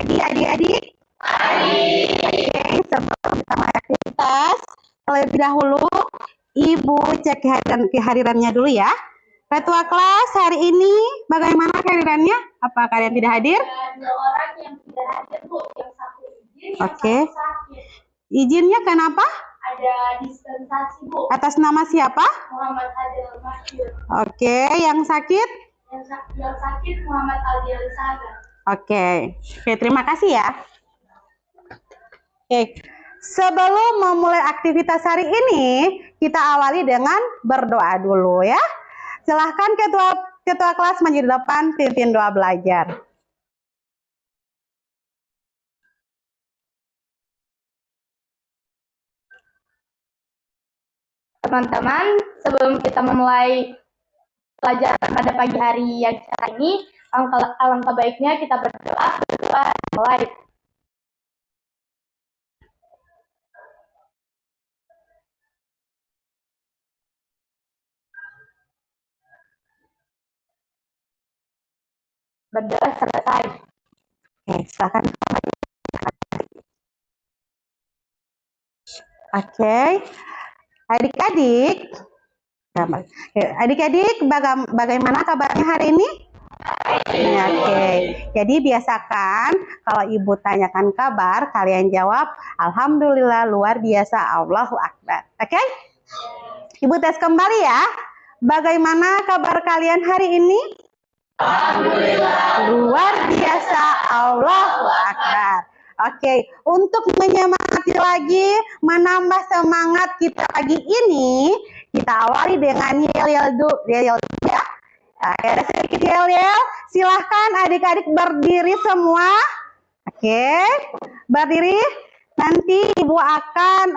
pagi adik-adik. Oke, sebelum kita mulai aktivitas, terlebih dahulu Ibu cek kehadirannya dulu ya. Ketua kelas hari ini bagaimana kehadirannya? Apa kalian tidak hadir? Ada 2 orang yang tidak hadir, Bu. Yang satu izin, yang Oke. satu sakit. Izinnya kenapa? Ada dispensasi, Bu. Atas nama siapa? Muhammad Adil Masjid. Oke, yang sakit? Yang sakit Muhammad Adil Saga. Oke, terima kasih ya. Oke, sebelum memulai aktivitas hari ini, kita awali dengan berdoa dulu ya. Silahkan ketua kelas maju di depan, pimpin doa belajar. Teman-teman, sebelum kita memulai pelajaran pada pagi hari yang cerah ini, alangkah baiknya kita berdoa mulai. Berdoa selesai. Oke, silakan. Oke, adik-adik, bagaimana kabarnya hari ini? Oke, jadi biasakan kalau ibu tanyakan kabar, kalian jawab alhamdulillah, luar biasa, Allahu Akbar. Oke? Ibu tes kembali ya. Bagaimana kabar kalian hari ini? Alhamdulillah, luar biasa, Allahu Akbar. Oke, untuk menyemangati lagi, menambah semangat kita pagi ini, kita awali dengan yel-yel ya. Ada sedikit yel-yel. Silahkan adik-adik berdiri semua. Oke, berdiri. Nanti ibu akan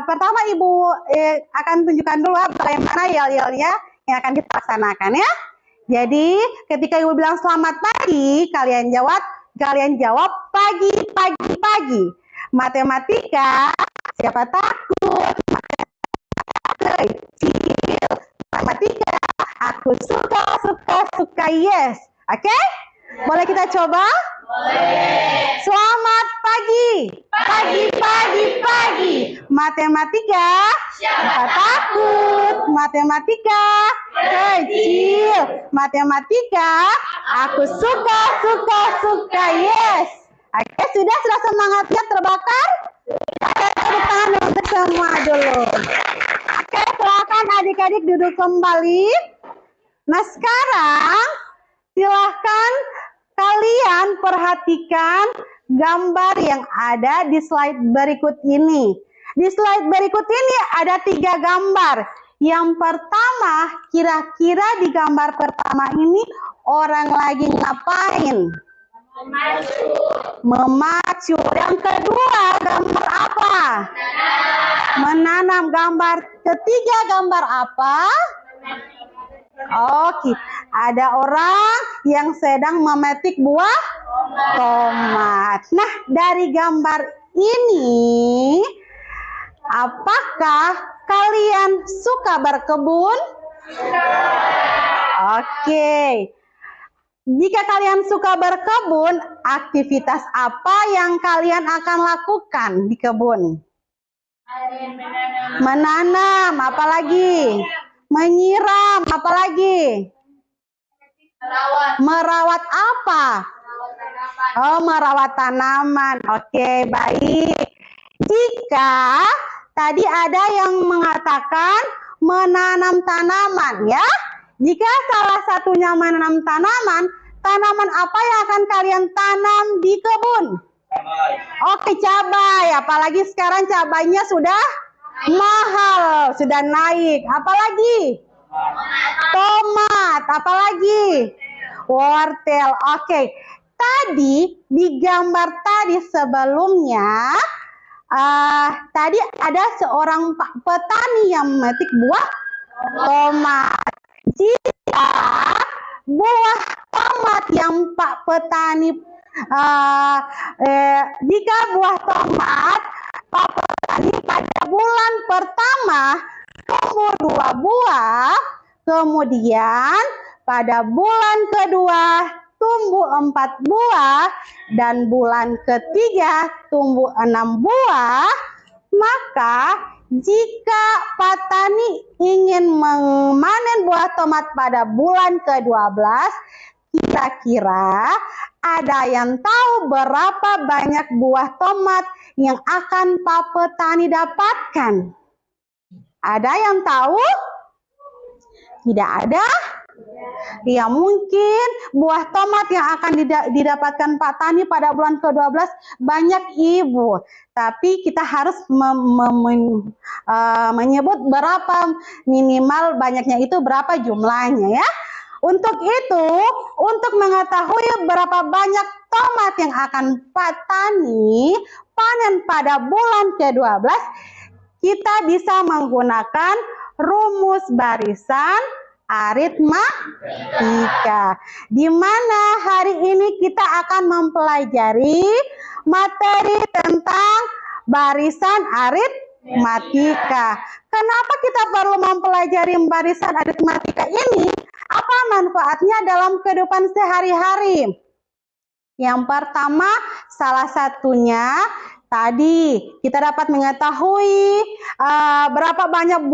pertama ibu akan tunjukkan dulu bagaimana yel-yelnya yang akan kita laksanakan ya. Jadi ketika ibu bilang selamat pagi, kalian jawab pagi. Matematika, siapa takut? Kecil. Matematika, aku suka, yes. Oke? Boleh kita coba? Boleh. Selamat pagi. Pagi. Matematika, siapa takut? Matematika, kecil. Matematika, aku suka, yes. Oke, sudah semangatnya terbakar? Tepuk tangan untuk semua dulu. Oke, silakan adik-adik duduk kembali. Nah, sekarang silahkan kalian perhatikan gambar yang ada di slide berikut ini. Di slide berikut ini ada 3 gambar. Yang pertama, kira-kira di gambar pertama ini orang lagi ngapain? Memacu. Yang kedua, gambar apa? Menanam. Gambar ketiga, gambar apa? Oke, ada orang yang sedang memetik buah tomat. Nah, dari gambar ini, apakah kalian suka berkebun? Oke. Jika kalian suka berkebun, aktivitas apa yang kalian akan lakukan di kebun? Menanam, apalagi? Menyiram, apalagi? Merawat apa? Oh, merawat tanaman. Oke, baik. Jika tadi ada yang mengatakan menanam tanaman, ya. Jika salah satunya menanam tanaman, tanaman apa yang akan kalian tanam di kebun? Cabai. Oke, cabai. Apalagi sekarang cabainya sudah mahal, sudah naik. Apalagi? Tomat. Apalagi? Wortel. Oke. Tadi di gambar tadi sebelumnya, tadi ada seorang petani yang memetik buah tomat. Jika buah tomat yang Pak Petani, jika buah tomat Pak Petani pada bulan pertama tumbuh 2 buah, kemudian pada bulan kedua tumbuh 4 buah dan bulan ketiga tumbuh 6 buah, maka jika petani ingin memanen buah tomat pada bulan ke-12, kira-kira ada yang tahu berapa banyak buah tomat yang akan Pak petani dapatkan? Ada yang tahu? Tidak ada? Ya, mungkin buah tomat yang akan didapatkan Pak Tani pada bulan ke-12 banyak Ibu. Tapi kita harus menyebut berapa minimal banyaknya itu berapa jumlahnya ya. Untuk itu, untuk mengetahui berapa banyak tomat yang akan Pak Tani panen pada bulan ke-12, kita bisa menggunakan rumus barisan aritmatika, di mana hari ini kita akan mempelajari materi tentang barisan aritmatika. Kenapa kita perlu mempelajari barisan aritmatika ini? Apa manfaatnya dalam kehidupan sehari-hari? Yang pertama, salah satunya tadi kita dapat mengetahui berapa banyak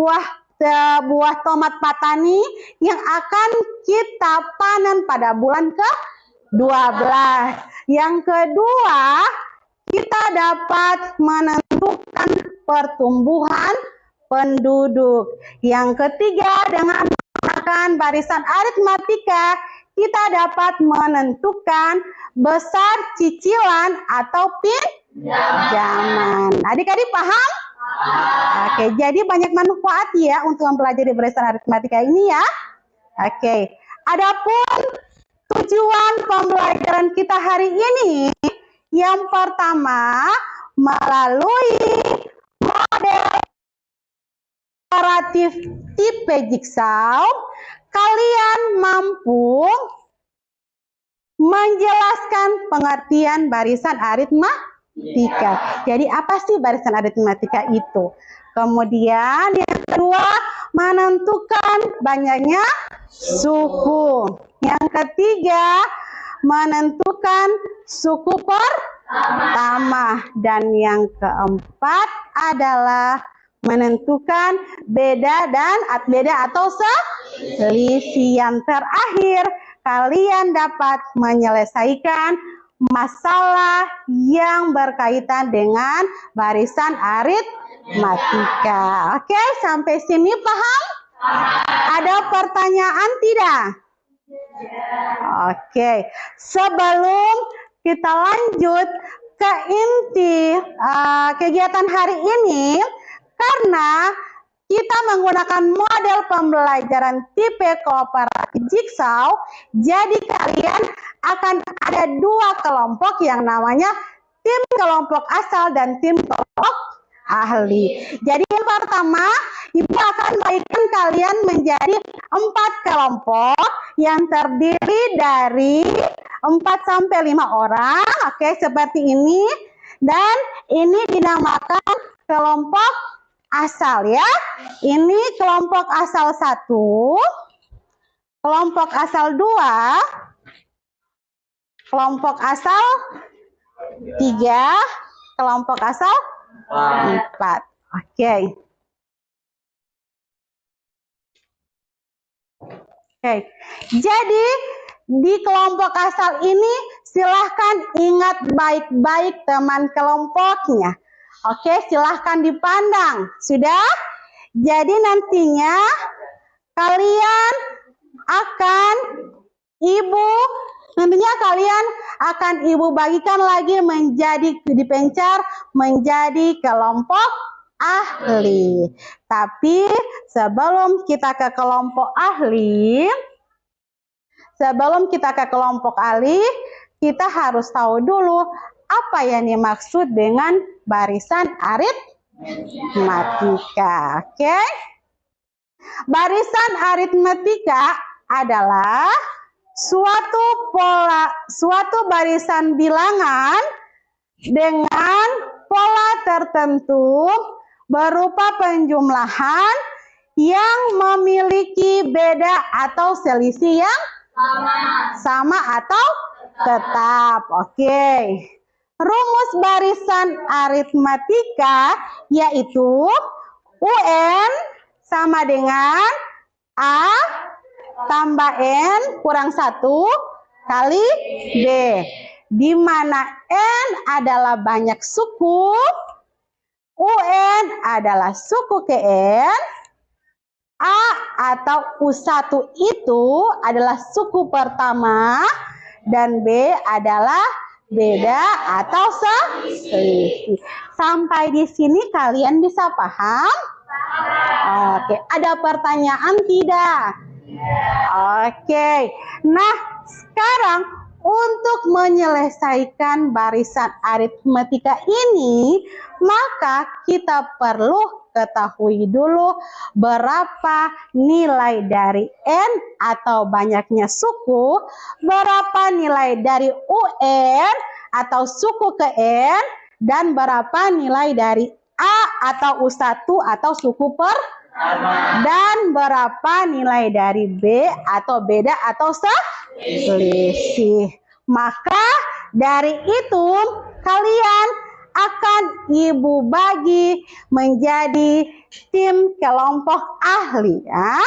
buah tomat Pak Tani yang akan kita panen pada bulan ke-12. Yang kedua, kita dapat menentukan pertumbuhan penduduk. Yang ketiga, dengan menggunakan barisan aritmatika, kita dapat menentukan besar cicilan atau pinjaman. Adik-adik paham? Oke, jadi banyak manfaat ya untuk mempelajari barisan aritmatika ini ya. Oke, adapun tujuan pembelajaran kita hari ini, yang pertama melalui model komparatif tipe jigsaw, kalian mampu menjelaskan pengertian barisan aritmatika. Jadi apa sih barisan aritmatika itu? Kemudian yang kedua, menentukan banyaknya suku. Yang ketiga, menentukan suku pertama. Dan yang keempat adalah menentukan beda atau selisih. Yang terakhir, kalian dapat menyelesaikan masalah yang berkaitan dengan barisan aritmatika. Oke, sampai sini paham? Ada pertanyaan tidak? Oke, sebelum kita lanjut ke inti kegiatan hari ini, karena kita menggunakan model pembelajaran tipe kooperatif jigsaw, jadi kalian akan ada dua kelompok yang namanya tim kelompok asal dan tim kelompok ahli. Jadi yang pertama, Ibu akan bagikan kalian menjadi 4 kelompok yang terdiri dari 4 sampai 5 orang. Oke, seperti ini. Dan ini dinamakan kelompok asal ya. Ini kelompok asal 1, kelompok asal 2, kelompok asal 3, kelompok asal 4. Oke. Jadi di kelompok asal ini silahkan ingat baik-baik teman kelompoknya. Oke, silahkan dipandang. Sudah? Jadi nantinya kalian akan Ibu bagikan lagi menjadi dipencar menjadi kelompok ahli. Tapi sebelum kita ke kelompok ahli, kita harus tahu dulu apa yang dimaksud dengan barisan aritmatika. Oke? Barisan aritmatika adalah suatu barisan bilangan dengan pola tertentu berupa penjumlahan yang memiliki beda atau selisih yang sama atau tetap. Oke. Rumus barisan aritmatika yaitu UN sama dengan A tambah N kurang 1 kali B. Di mana N adalah banyak suku, UN adalah suku ke N, A atau U1 itu adalah suku pertama, dan B adalah beda atau selisih. Sampai di sini kalian bisa paham? Oke, ada pertanyaan tidak? Oke, nah sekarang untuk menyelesaikan barisan aritmatika ini, maka kita perlu ketahui dulu berapa nilai dari N atau banyaknya suku, berapa nilai dari UN atau suku ke N, dan berapa nilai dari A atau U1 atau suku dan berapa nilai dari B atau beda atau selisih. Maka dari itu kalian akan ibu bagi menjadi tim kelompok ahli ya.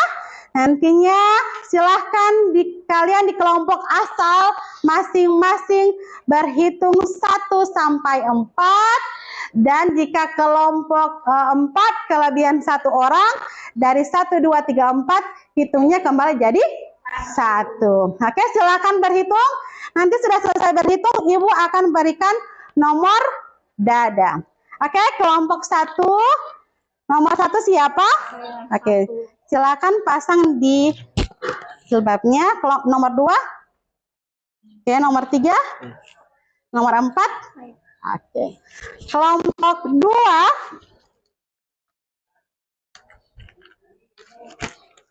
Nantinya silahkan kalian di kelompok asal masing-masing berhitung 1 sampai 4. Dan jika kelompok 4 kelebihan 1 orang, dari 1, 2, 3, 4 hitungnya kembali jadi 1. Oke, silakan berhitung. Nanti sudah selesai berhitung, ibu akan berikan nomor dada. Oke, kelompok 1. Nomor 1 siapa? Oke, silakan pasang di jilbabnya. Nomor 2. Oke, nomor 3. Nomor 4. Oke. Kelompok 2.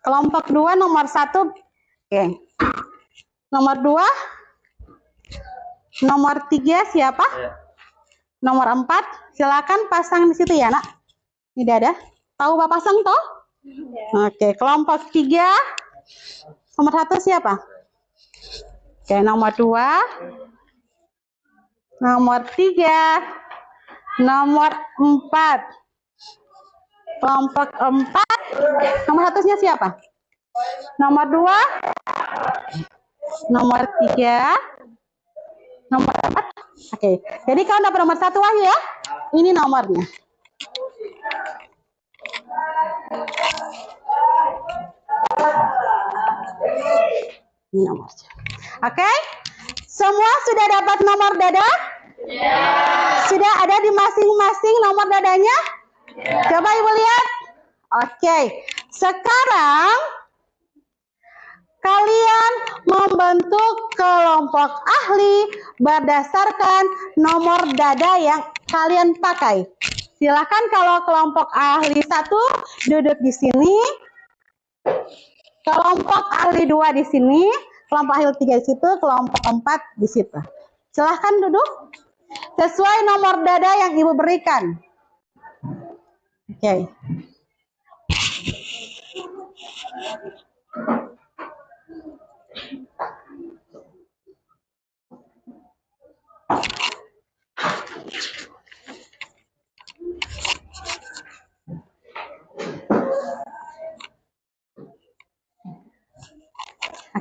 Kelompok 2 nomor 1. Oke. Nomor 2. Nomor 3 siapa? Nomor 4. Silakan pasang di situ ya, Nak. Tidak ada. Tahu Bapak pasang toh? Oke, kelompok 3. Nomor 1 siapa? Oke, nomor 2. Nomor 3, nomor 4, kelompok 4, nomor 1-nya siapa? Nomor 2, nomor 3, nomor 4. Oke, jadi kau dapat nomor 1 Wahyu ya. Ini nomornya. Ini nomornya. Oke. Semua sudah dapat nomor dada? Ya. Sudah ada di masing-masing nomor dadanya? Ya. Coba ibu lihat. Oke. Sekarang kalian membentuk kelompok ahli berdasarkan nomor dada yang kalian pakai. Silakan kalau kelompok ahli 1 duduk di sini. Kelompok ahli 2 di sini. Kelompok ahli 3 di situ, kelompok 4 di situ. Silahkan duduk sesuai nomor dada yang ibu berikan. Oke.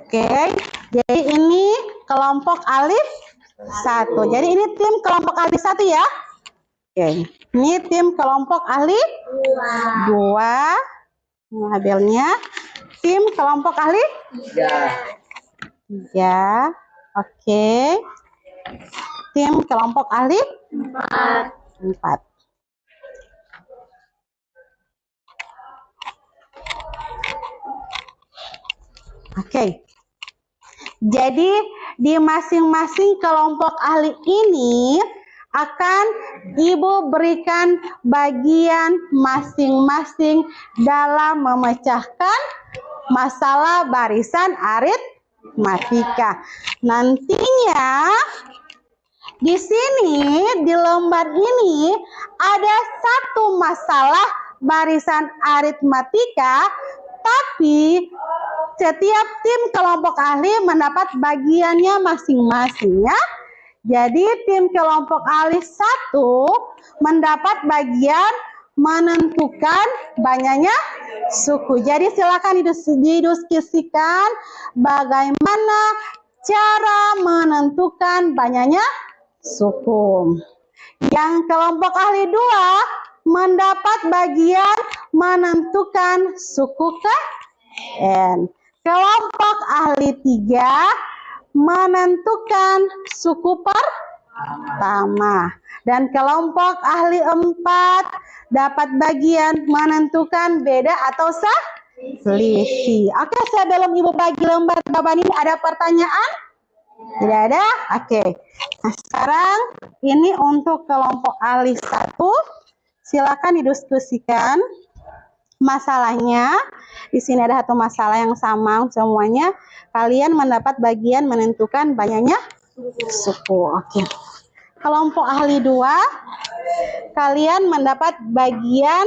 Oke, jadi ini kelompok alif 1. Jadi ini tim kelompok alif 1 ya. Oke, ini tim kelompok ahli 2. Labelnya tim kelompok ahli 3. Oke. Tim kelompok ahli 4. Oke. Jadi di masing-masing kelompok ahli ini akan ibu berikan bagian masing-masing dalam memecahkan masalah barisan aritmatika. Nantinya di sini di lembar ini ada satu masalah barisan aritmatika, tapi setiap tim kelompok ahli mendapat bagiannya masing-masing ya. Jadi tim kelompok ahli 1 mendapat bagian menentukan banyaknya suku. Jadi silakan didiskusikan bagaimana cara menentukan banyaknya suku. Yang kelompok ahli 2 mendapat bagian menentukan suku KN. Kelompok ahli 3 menentukan suku pertama. Dan kelompok ahli 4 dapat bagian menentukan beda atau selisih. Oke, sebelum Ibu bagi lembar jawaban ini ada pertanyaan? Tidak ada? Oke. Nah, sekarang ini untuk kelompok ahli 1. Silakan didiskusikan masalahnya. Di sini ada satu masalah yang sama semuanya. Kalian mendapat bagian menentukan banyaknya suku. Oke. Kelompok ahli 2, kalian mendapat bagian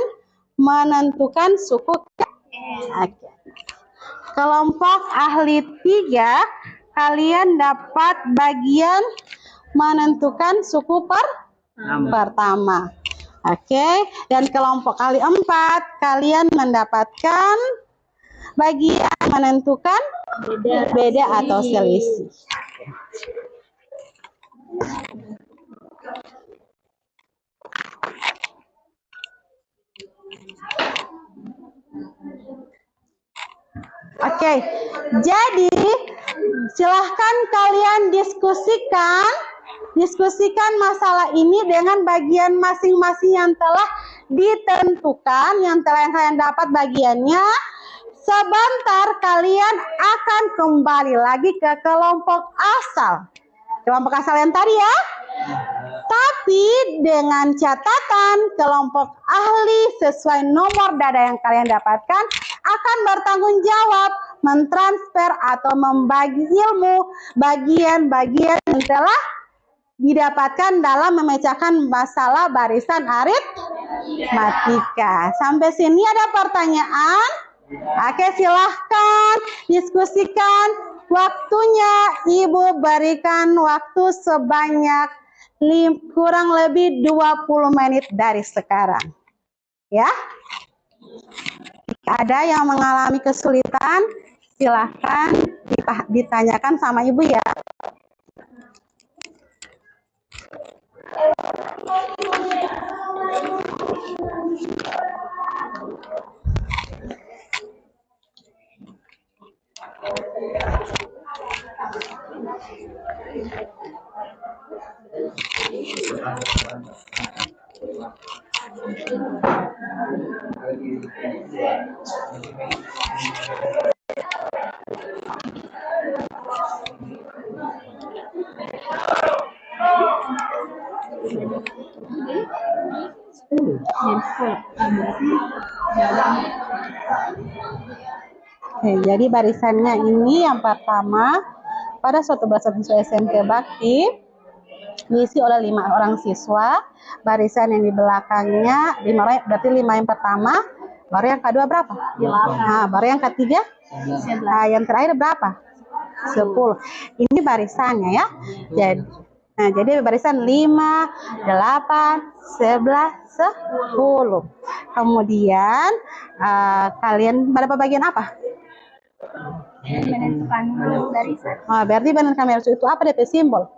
menentukan suku. Oke. Kelompok ahli 3, kalian dapat bagian menentukan suku pertama. Oke, dan kelompok ahli 4, kalian mendapatkan bagian menentukan beda atau selisih. Oke, jadi silahkan kalian diskusikan masalah ini dengan bagian masing-masing yang telah ditentukan, yang kalian dapat bagiannya. Sebentar kalian akan kembali lagi ke kelompok asal. Kelompok asal yang tadi ya. Tapi dengan catatan kelompok ahli sesuai nomor dada yang kalian dapatkan akan bertanggung jawab mentransfer atau membagi ilmu bagian-bagian yang telah didapatkan dalam memecahkan masalah barisan aritmatika. Sampai sini ada pertanyaan? Oke, silahkan diskusikan. Waktunya Ibu berikan waktu sebanyak kurang lebih 20 menit dari sekarang. Ya. Jika ada yang mengalami kesulitan, silahkan ditanyakan sama Ibu ya. Oke, jadi barisannya ini yang pertama pada suatu barisan siswa SMP Bakti diisi oleh 5 orang siswa. Barisan yang di belakangnya 5 orang, berarti 5 yang pertama. Baru yang kedua berapa? 8. Nah, baru yang ketiga? 11. Nah, yang terakhir berapa? 10. Ini barisannya ya. Jadi barisan 5, 8, 11, 10. Kemudian kalian pada bagian apa? Menentukan barisan. Berarti menentukan barisan itu apa DP simbol?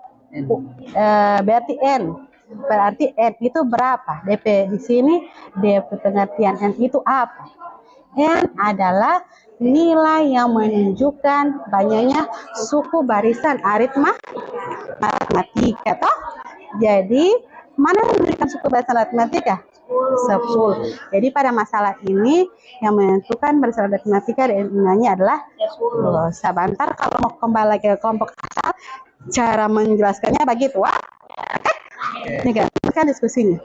Berarti N. Berarti N itu berapa? DP di sini DP pengertian N itu apa? N adalah nilai yang menunjukkan banyaknya suku barisan aritmatika toh. Jadi mana yang memberikan suku barisan aritmatika? 10. Jadi pada masalah ini yang menentukan barisan aritmatika nilainya adalah 10. Sebentar kalau mau kembali lagi ke kelompok asal, cara menjelaskannya begitu. Ini kan diskusinya.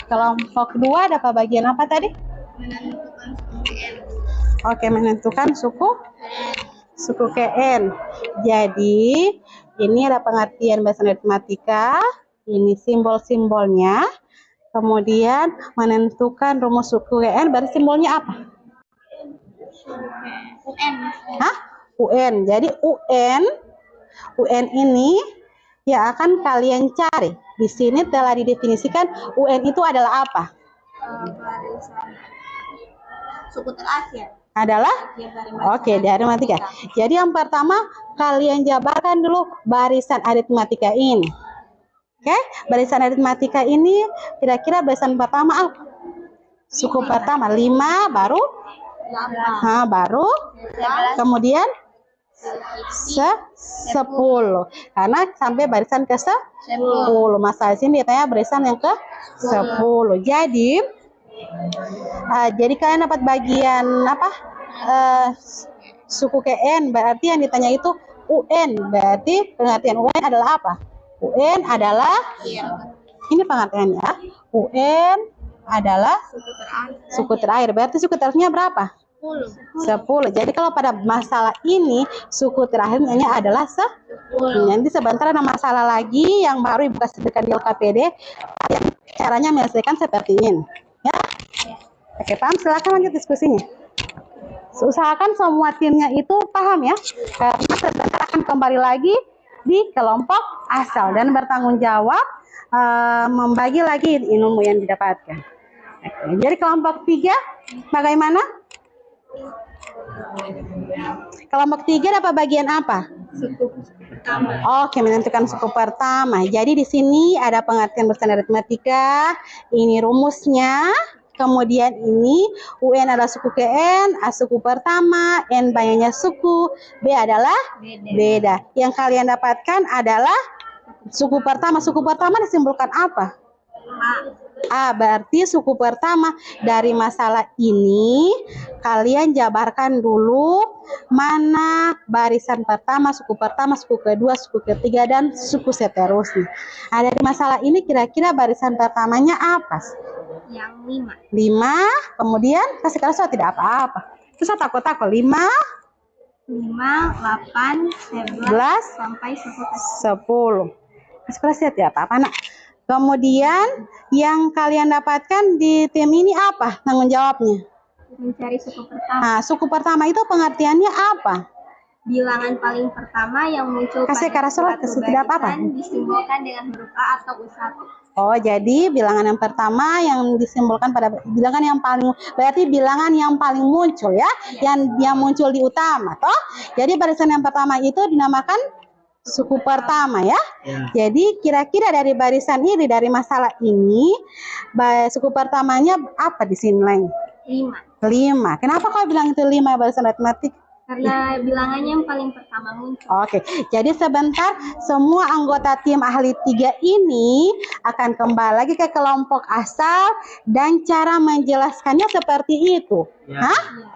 Kelompok 2 dapat bagian apa tadi? Oke, menentukan suku KN. Jadi ini ada pengertian barisan aritmatika. Ini simbol-simbolnya. Kemudian menentukan rumus suku KN, berarti simbolnya apa? UN. Hah? UN. Jadi UN ini yang akan kalian cari. Di sini telah didefinisikan UN itu adalah apa? Barisan suku terakhir. Adalah? Oke, dari matematika. Jadi yang pertama kalian jabarkan dulu barisan aritmatika ini. Oke, barisan aritmatika ini kira-kira barisan pertama apa? Suku pertama 5 baru baru kemudian 10 karena sampai barisan ke 10. Masalah sini ditanya barisan yang ke 10. Jadi kalian dapat bagian apa? Suku ke N, berarti yang ditanya itu UN. Berarti pengertian UN adalah apa? UN adalah ini pengertiannya. UN adalah suku terakhir. Berarti suku terakhirnya berapa? 10. Jadi kalau pada masalah ini suku terakhirnya adalah 10. Nanti sebentar ada masalah lagi yang baru Ibu kasihkan di LKPD. Caranya menyelesaikan seperti ini. Ya? Oke, paham? Silakan lanjut diskusinya. Usahakan semua timnya itu paham ya. Karena sebentar akan kembali lagi di kelompok asal dan bertanggung jawab membagi lagi ilmu yang didapatkan. Oke, jadi kelompok 3 bagaimana? Kelompok 3 dapat bagian apa? Suku pertama. Oke, menentukan suku pertama. Jadi di sini ada pengertian barisan aritmatika. Ini rumusnya. Kemudian ini UN adalah suku ke N, A suku pertama, N banyaknya suku, B adalah beda. Yang kalian dapatkan adalah suku pertama. Suku pertama disimbolkan apa? A. Berarti suku pertama. Dari masalah ini kalian jabarkan dulu mana barisan pertama, suku kedua, suku ketiga, dan suku seterusnya. Dari masalah ini kira-kira barisan pertamanya apa? Yang 5. Kemudian kasih kerasa tidak apa-apa. Terus saya takut-takut 5, 8, 11 sampai 10. Kasih kerasa tidak apa-apa, nak. Kemudian yang kalian dapatkan di tim ini apa tanggung jawabnya? Mencari suku pertama. Nah, suku pertama itu pengertiannya apa? Bilangan paling pertama yang muncul Kasih pada kerasa suatu tidak apa-apa. barisan disimbolkan dengan huruf A atau U1. Oh, jadi bilangan yang pertama yang disimbolkan pada bilangan yang paling, berarti bilangan yang paling muncul ya, yang muncul di utama, toh. Jadi barisan yang pertama itu dinamakan suku pertama ya. Jadi kira-kira dari barisan ini, dari masalah ini, suku pertamanya apa di sini lain? 5. Kenapa kau bilang itu 5 barisan aritmatik? Karena bilangannya yang paling pertama muncul. Oke, jadi sebentar semua anggota tim ahli 3 ini akan kembali lagi ke kelompok asal dan cara menjelaskannya seperti itu.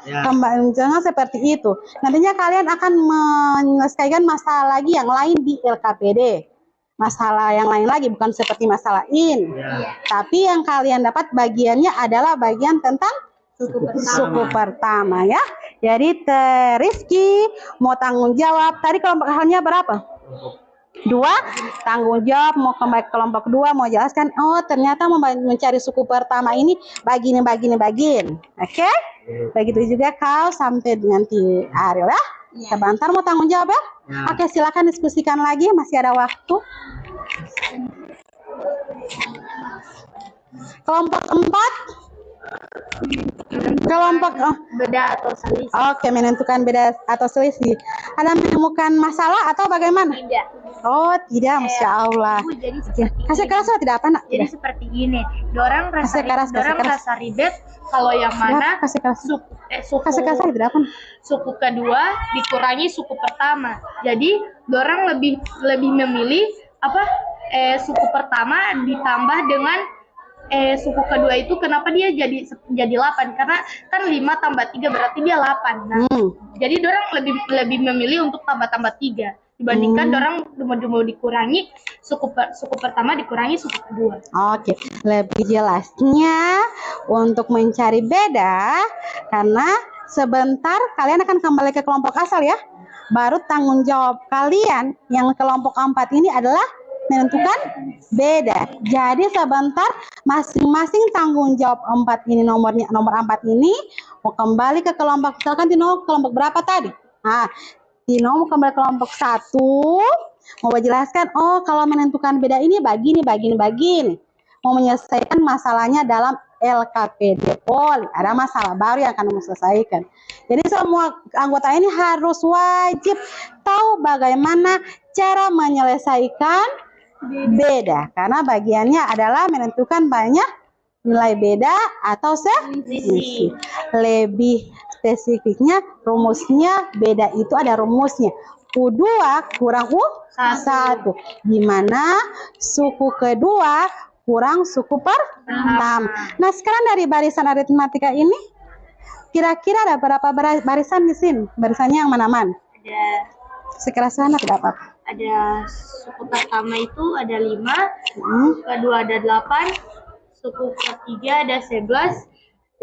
Jangan seperti itu. Nantinya kalian akan menyelesaikan masalah lagi yang lain di LKPD. Masalah yang lain lagi, bukan seperti masalah ini. Tapi yang kalian dapat bagiannya adalah bagian tentang suku pertama ya. Jadi Rizky mau tanggung jawab. Tadi kelompok asalnya berapa? 2. Tanggung jawab mau kembali ke kelompok 2, mau jelaskan. Oh, ternyata mencari suku pertama ini begini. Oke? Begitu juga kau sampai nanti Ariel ya. Sebentar mau tanggung jawab ya. Oke, silakan diskusikan lagi, masih ada waktu. Kelompok 4. Kelompok beda atau selisih. Oke, menentukan beda atau selisih. Ada menemukan masalah atau bagaimana? Tidak. Oh, tidak, Masya Allah. Jadi Kasih kerasa tidak apa, nak? Jadi seperti ini. Dorang rasa ribet kalau yang mana kasih kerasa. Kasih kerasa tidak apa? Suku kedua dikurangi suku pertama. Jadi dorang lebih memilih suku pertama ditambah dengan suku kedua itu. Kenapa dia jadi 8? Karena kan 5 tambah 3 berarti dia 8. Nah, jadi dorang lebih memilih untuk tambah 3 dibandingkan dorang mau dikurangi suku pertama dikurangi suku kedua. Oke, lebih jelasnya untuk mencari beda karena sebentar kalian akan kembali ke kelompok asal ya. Baru tanggung jawab kalian yang kelompok 4 ini adalah menentukan beda. Jadi sebentar, masing-masing tanggung jawab 4 ini, nomor 4 ini mau kembali ke kelompok, misalkan Tino kelompok berapa tadi? Nah, Tino mau kembali ke kelompok 1, mau menjelaskan, oh kalau menentukan beda ini begini. Mau menyelesaikan masalahnya dalam LKPD Poli. Ada masalah baru yang akan selesaikan. Jadi semua anggota ini harus wajib tahu bagaimana cara menyelesaikan beda. Karena bagiannya adalah menentukan banyak nilai beda atau selisih. Lebih spesifiknya rumusnya beda itu ada rumusnya. U2 kurang U1. Dimana suku kedua kurang suku pertama. Nah, sekarang dari barisan aritmatika ini, kira-kira ada berapa barisan di sini? Barisannya yang mana-mana? Ada sekeras sana tidak apa-apa. Ada suku pertama itu ada 5, suku kedua ada 8, suku ketiga ada 11.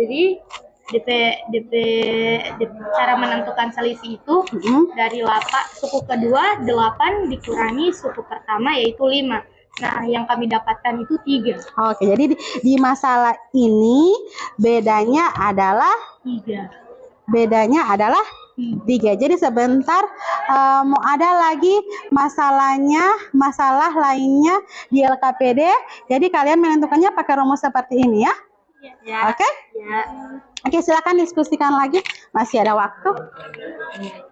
Jadi cara menentukan selisih itu dari 8, suku kedua 8 dikurangi suku pertama yaitu 5. Nah, yang kami dapatkan itu 3. Oke, jadi di masalah ini bedanya adalah 3. Bedanya adalah 3. Jadi sebentar mau ada lagi masalah lainnya di LKPD. Jadi kalian menentukannya pakai rumus seperti ini ya. Ya. Oke? Ya. Oke, silakan diskusikan lagi. Masih ada waktu.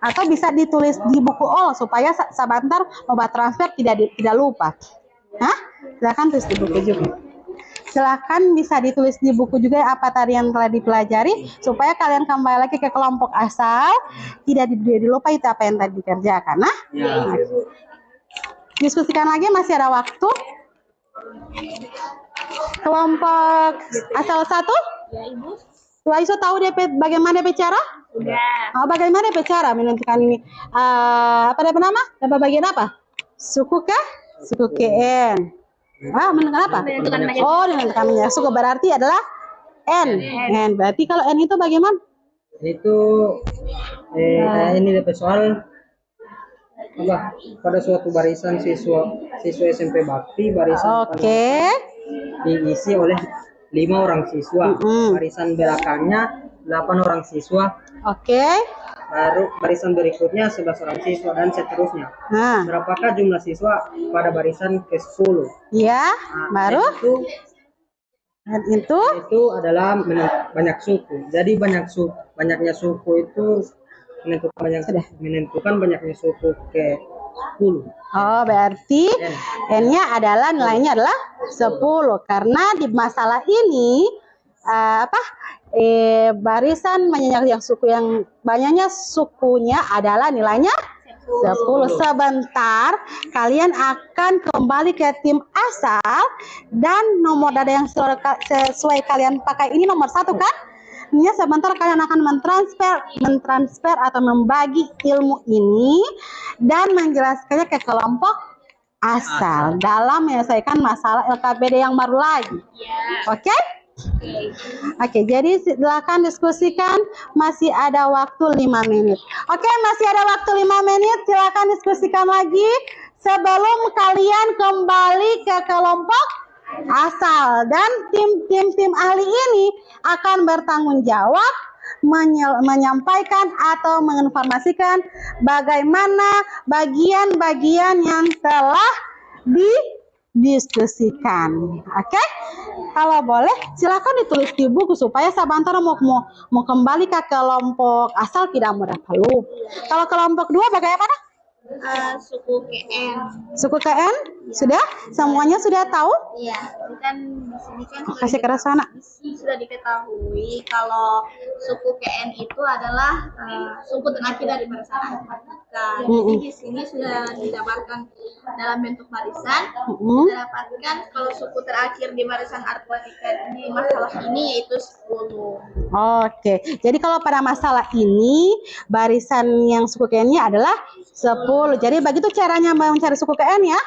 Atau bisa ditulis di buku supaya sebentar obat transfer tidak lupa. Hah? Silakan tulis di buku juga. Silakan bisa ditulis di buku juga apa tadi yang telah dipelajari supaya kalian kembali lagi ke kelompok asal, tidak dilupa itu apa yang tadi dikerjakan. Nah, diskusikan lagi, masih ada waktu. Kelompok asal 1? Ya, Ibu. Wah, Isu tahu bagaimana DP cara? Sudah. Oh, bagaimana DP cara menentukan ini? Apa DP nama? DP bagian apa? Suku kah? Suku KN. Menentukan apa? Oh, menentukan banyak suku berarti adalah N. N. Berarti kalau N itu bagaimana? Itu ini DP soal apa? Pada suatu barisan siswa SMP Bakti barisan diisi oleh 5 orang siswa. Barisan belakangnya 8 orang siswa. Baru barisan berikutnya 11 orang siswa dan seterusnya. Berapakah jumlah siswa pada barisan ke-10? Ya, baru itu adalah banyak suku. Jadi banyaknya suku itu menentukan banyaknya suku ke-10. Oh, berarti N-nya adalah nilainya adalah 10 karena di masalah ini barisan yang suku yang banyaknya sukunya adalah nilainya 10. Sebentar kalian akan kembali ke tim asal dan nomor dada yang sesuai kalian pakai ini nomor 1 kan? Ini sebentar kalian akan mentransfer atau membagi ilmu ini dan menjelaskannya ke kelompok asal dalam menyelesaikan masalah LKPD yang baru lagi. Oke? Oke, jadi silakan diskusikan, masih ada waktu 5 menit. Oke, masih ada waktu 5 menit, silakan diskusikan lagi sebelum kalian kembali ke kelompok asal dan tim ahli ini akan bertanggung jawab menyampaikan atau menginformasikan bagaimana bagian-bagian yang telah didiskusikan. Oke? Kalau boleh silakan ditulis di buku supaya sebentar mau kembali ke kelompok asal tidak mudah lupa. Kalau kelompok 2 bagaimana? Suku KN. Suku KN? Sudah? Semuanya sudah tahu? Iya, kan di sini kan kasih keras sana. Sudah diketahui kalau suku KN itu adalah suku terakhir dari barisan aritmatika. Jadi di sini sudah dijabarkan dalam bentuk barisan. Kita dapatkan kalau suku terakhir di barisan aritmatika di masalah ini yaitu 10. Oke, jadi kalau pada masalah ini barisan yang suku KN-nya adalah 10. Jadi begitu caranya mencari suku KN ya.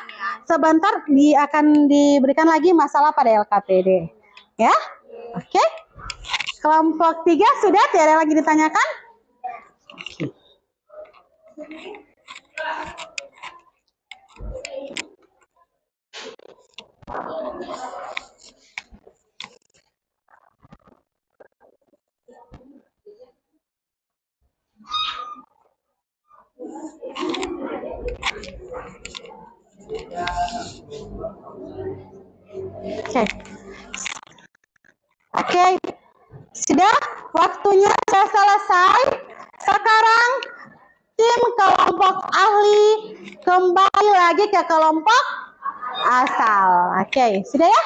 Sebentar akan diberikan lagi masalah pada LKPD. Ya. Oke. Kelompok 3 sudah tidak ada lagi ditanyakan? Oke. Oke. Sudah waktunya sudah selesai. Sekarang tim kelompok ahli kembali lagi ke kelompok asal. Oke, sudah ya?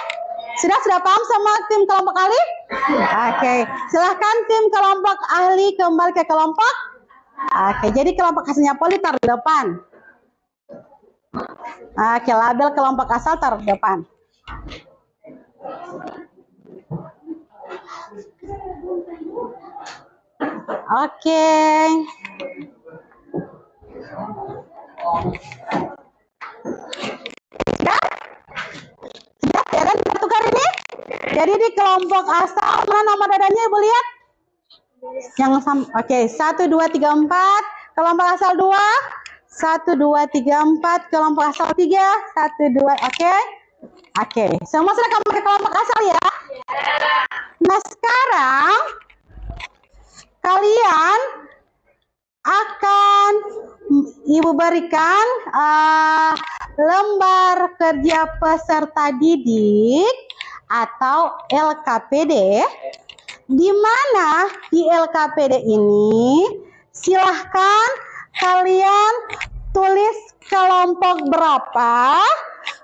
Sudah paham sama tim kelompok ahli? Oke, silahkan tim kelompok ahli kembali ke kelompok. Oke, jadi kelompok asalnya Poli taruh di depan. Oke, label kelompok asal taruh di depan. Oke. Sudah ya kan tukar ini? Jadi di kelompok asal mana nama dadanya Ibu lihat? Yang oke, 1 2 3 4 kelompok asal 2. 1 2 3 4 kelompok asal 3. 1 2 oke. Oke, semua sudah kamu ke kelompok asal ya? Nah, sekarang kalian akan Ibu berikan lembar kerja peserta didik atau LKPD, di mana di LKPD ini silahkan kalian tulis kelompok berapa,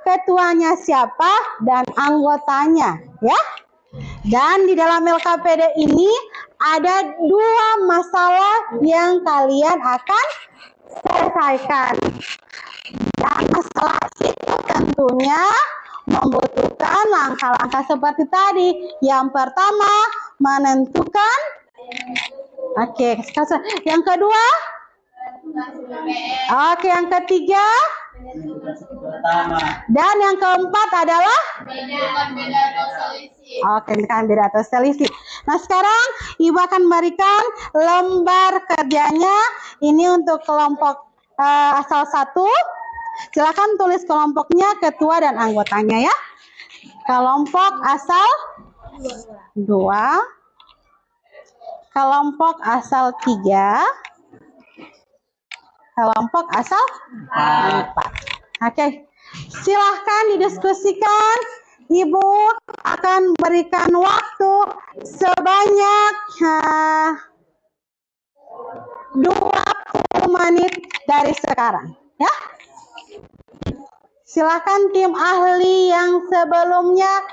ketuanya siapa, dan anggotanya ya. Dan di dalam LKPD ini ada 2 masalah yang kalian akan selesaikan. Dan masalah itu tentunya membutuhkan langkah-langkah seperti tadi. Yang pertama, menentukan. Oke, yang kedua. Oke, yang ketiga. Dan yang keempat adalah oke, kan beda atau selisih. Nah, sekarang Ibu akan berikan lembar kerjanya. Ini untuk kelompok asal 1. Silakan tulis kelompoknya, ketua dan anggotanya ya. Kelompok asal 2. Kelompok asal 3. Kelompok asal 4. Oke. Silahkan didiskusikan. Ibu akan berikan waktu sebanyak 20 menit dari sekarang ya. Silakan tim ahli yang sebelumnya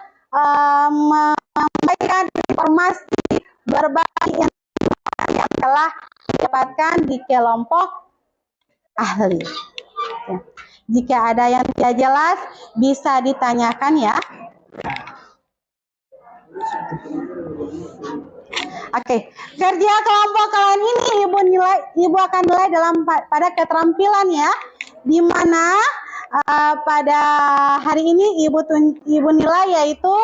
memberikan informasi berbagi yang telah didapatkan di kelompok ahli. Ya. Jika ada yang tidak jelas bisa ditanyakan ya. Oke, kerja kelompok kalian ini Ibu akan nilai pada keterampilan ya, di mana pada hari ini Ibu nilai yaitu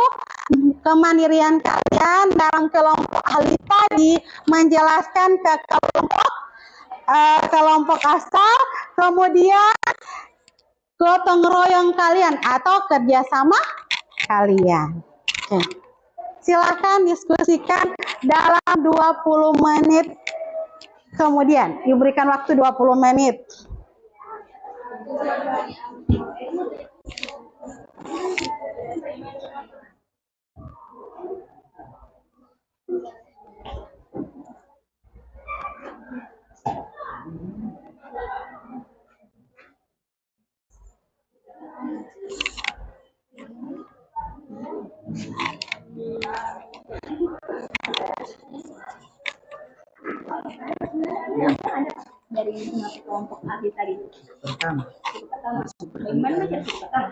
kemandirian kalian dalam kelompok ahli tadi, menjelaskan ke kelompok asal, kemudian gotong royong kalian atau kerjasama kalian. Oke. Silakan diskusikan dalam 20 menit kemudian. Diberikan waktu 20 menit. Dari kelompok ahli tadi. Pertama. Bagaimana pertama?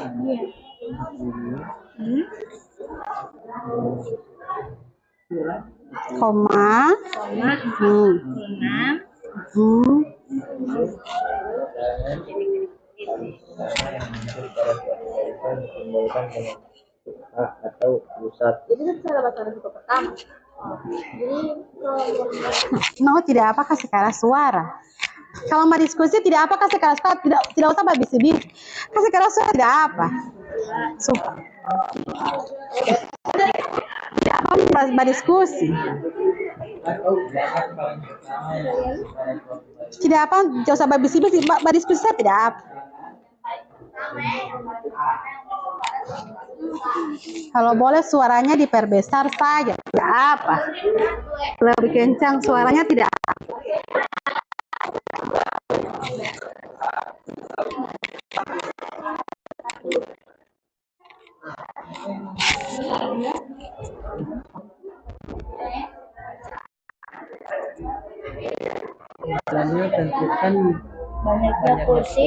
Iya. Koma. Koma Hmm. 46. Hmm. Atau pusat. Jadi itu cara bahasa suku pertama. Jadi No, tidak apakah sekarang suara. Kalau mau diskusi tidak apakah sekarang suara, tidak usah bisik-bisik. Kasih sekarang suara tidak apa. Suka. Tidak apa berdiskusi. Tidak apa, tidak usah bisik-bisik. Berdiskusi saya tidak apa. Kalau boleh suaranya diperbesar saja, tidak apa. Lebih kencang suaranya tidak apa. Misalnya tentukan banyaknya kursi.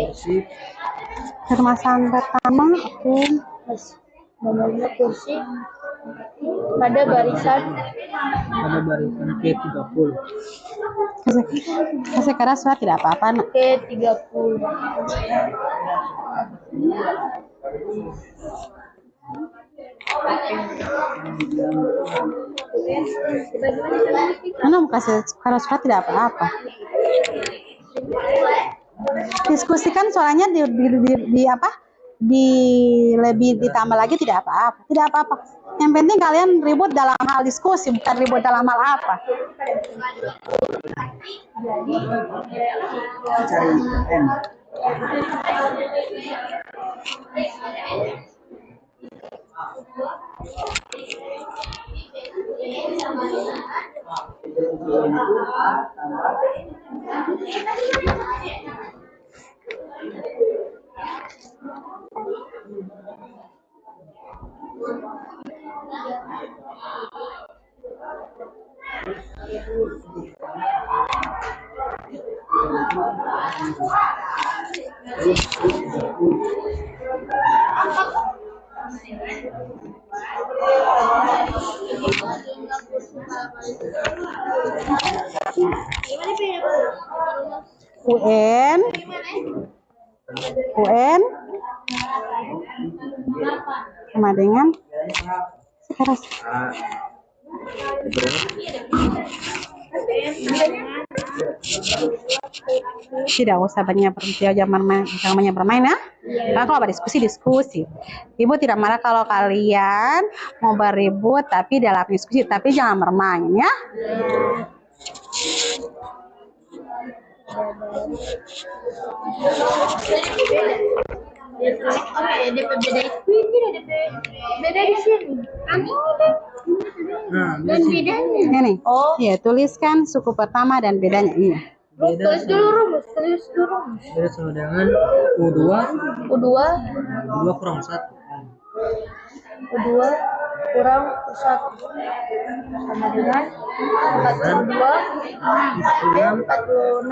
Permasalahan pertama, oke. Banyaknya kursi pada barisan ke-30. Kasih sekarang suara tidak apa-apa, nak. ke-30. Mana mau kasih sekarang suara tidak apa-apa. Diskusikan suaranya di apa? Lebih ditambah lagi tidak apa-apa. Tidak apa-apa. Yang penting kalian ribut dalam hal diskusi, bukan ribut dalam hal apa. Cari M. UN sama dengan sekarang tidak usah banyak bermain ya. Karena kalau diskusi, ibu tidak marah kalau kalian mau beribut tapi dalam diskusi, tapi jangan bermain ya. Beda di sini. Dan bedanya. Ini, ya tuliskan suku pertama dan bedanya. Iya. Tulis dulu rumus. Beda sama dengan U2 kurang 1. U2 kurang 1 sama dengan 42 46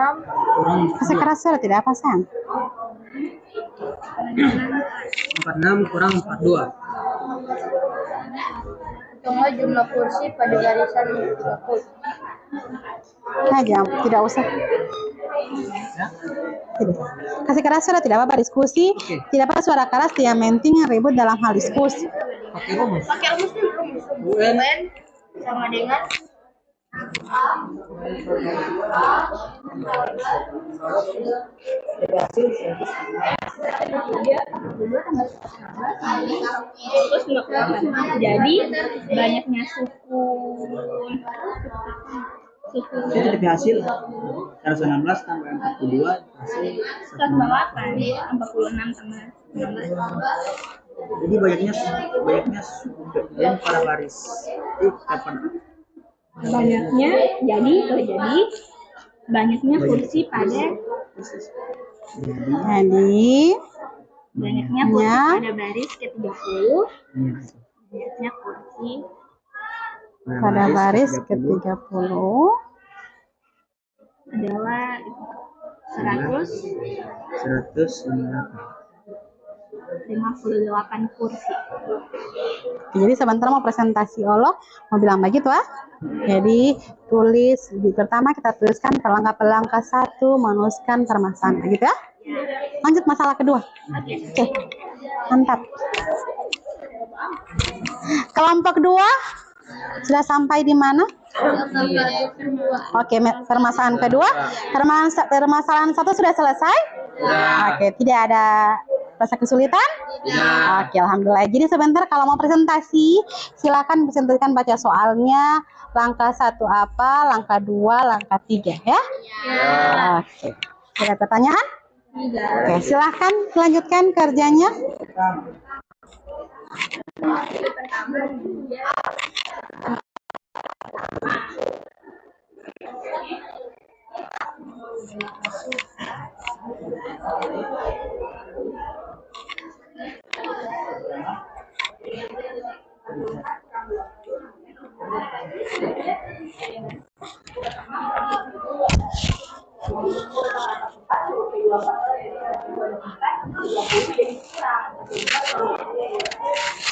Kurang Sekarang sudah tidak apa sayang. 46 kurang 42. Hitunglah jumlah kursi pada barisan 30. Nah, jangan, tidak usah. Tidak. Kasih keras sudah tidak apa-apa diskusi. Tidak apa suara keras, yang penting ribut dalam hal diskusi. Pakai rumus. UN sama dengan jadi banyaknya suku Jadi dari hasil 116 tambah 42 hasil 108 46 tambah 16. Jadi banyaknya pada baris. Banyaknya jadi banyaknya kursi pada banyaknya kursi pada baris ke-30. Banyaknya kursi pada baris ke-30 adalah 100 158. 58 kursi. Jadi sebentar mau presentasi Allah mau bilang begitu ah. Jadi tulis pertama kita tuliskan pelangkah-pelangkah 1 menuliskan permasalahan begitu ya. Lanjut masalah kedua. Oke. Mantap. Kelompok 2 sudah sampai di mana? Oke, permasalahan kedua. Permasalahan 1 sudah selesai? Oke, tidak ada rasa kesulitan? Oke, alhamdulillah. Jadi sebentar kalau mau presentasi, silakan presentasikan baca soalnya. Langkah 1 apa, langkah 2, langkah 3 ya? Oke. Ada pertanyaan? Oke, silahkan lanjutkan kerjanya.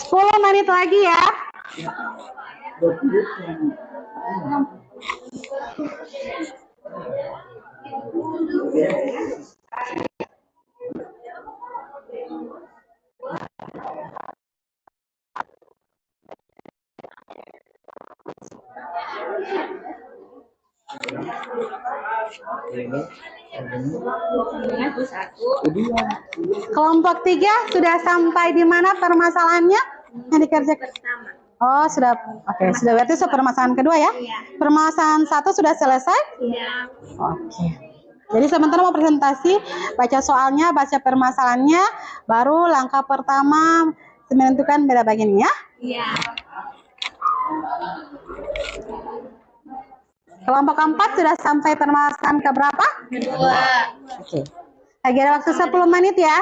Sepuluh menit lagi ya. Kelompok 3 sudah sampai di mana permasalahannya yang dikerjakan? Oh, sudah. Oke, sudah berarti permasalahan kedua ya? Permasalahan 1 sudah selesai? Oke. Jadi sementara mau presentasi, baca soalnya, baca permasalahannya, baru langkah pertama menentukan beda bagian ya? Iya. Kelompok 4 sudah sampai permasalahan ke berapa? Kedua. Oke. Lagi ada waktu 10 menit ya.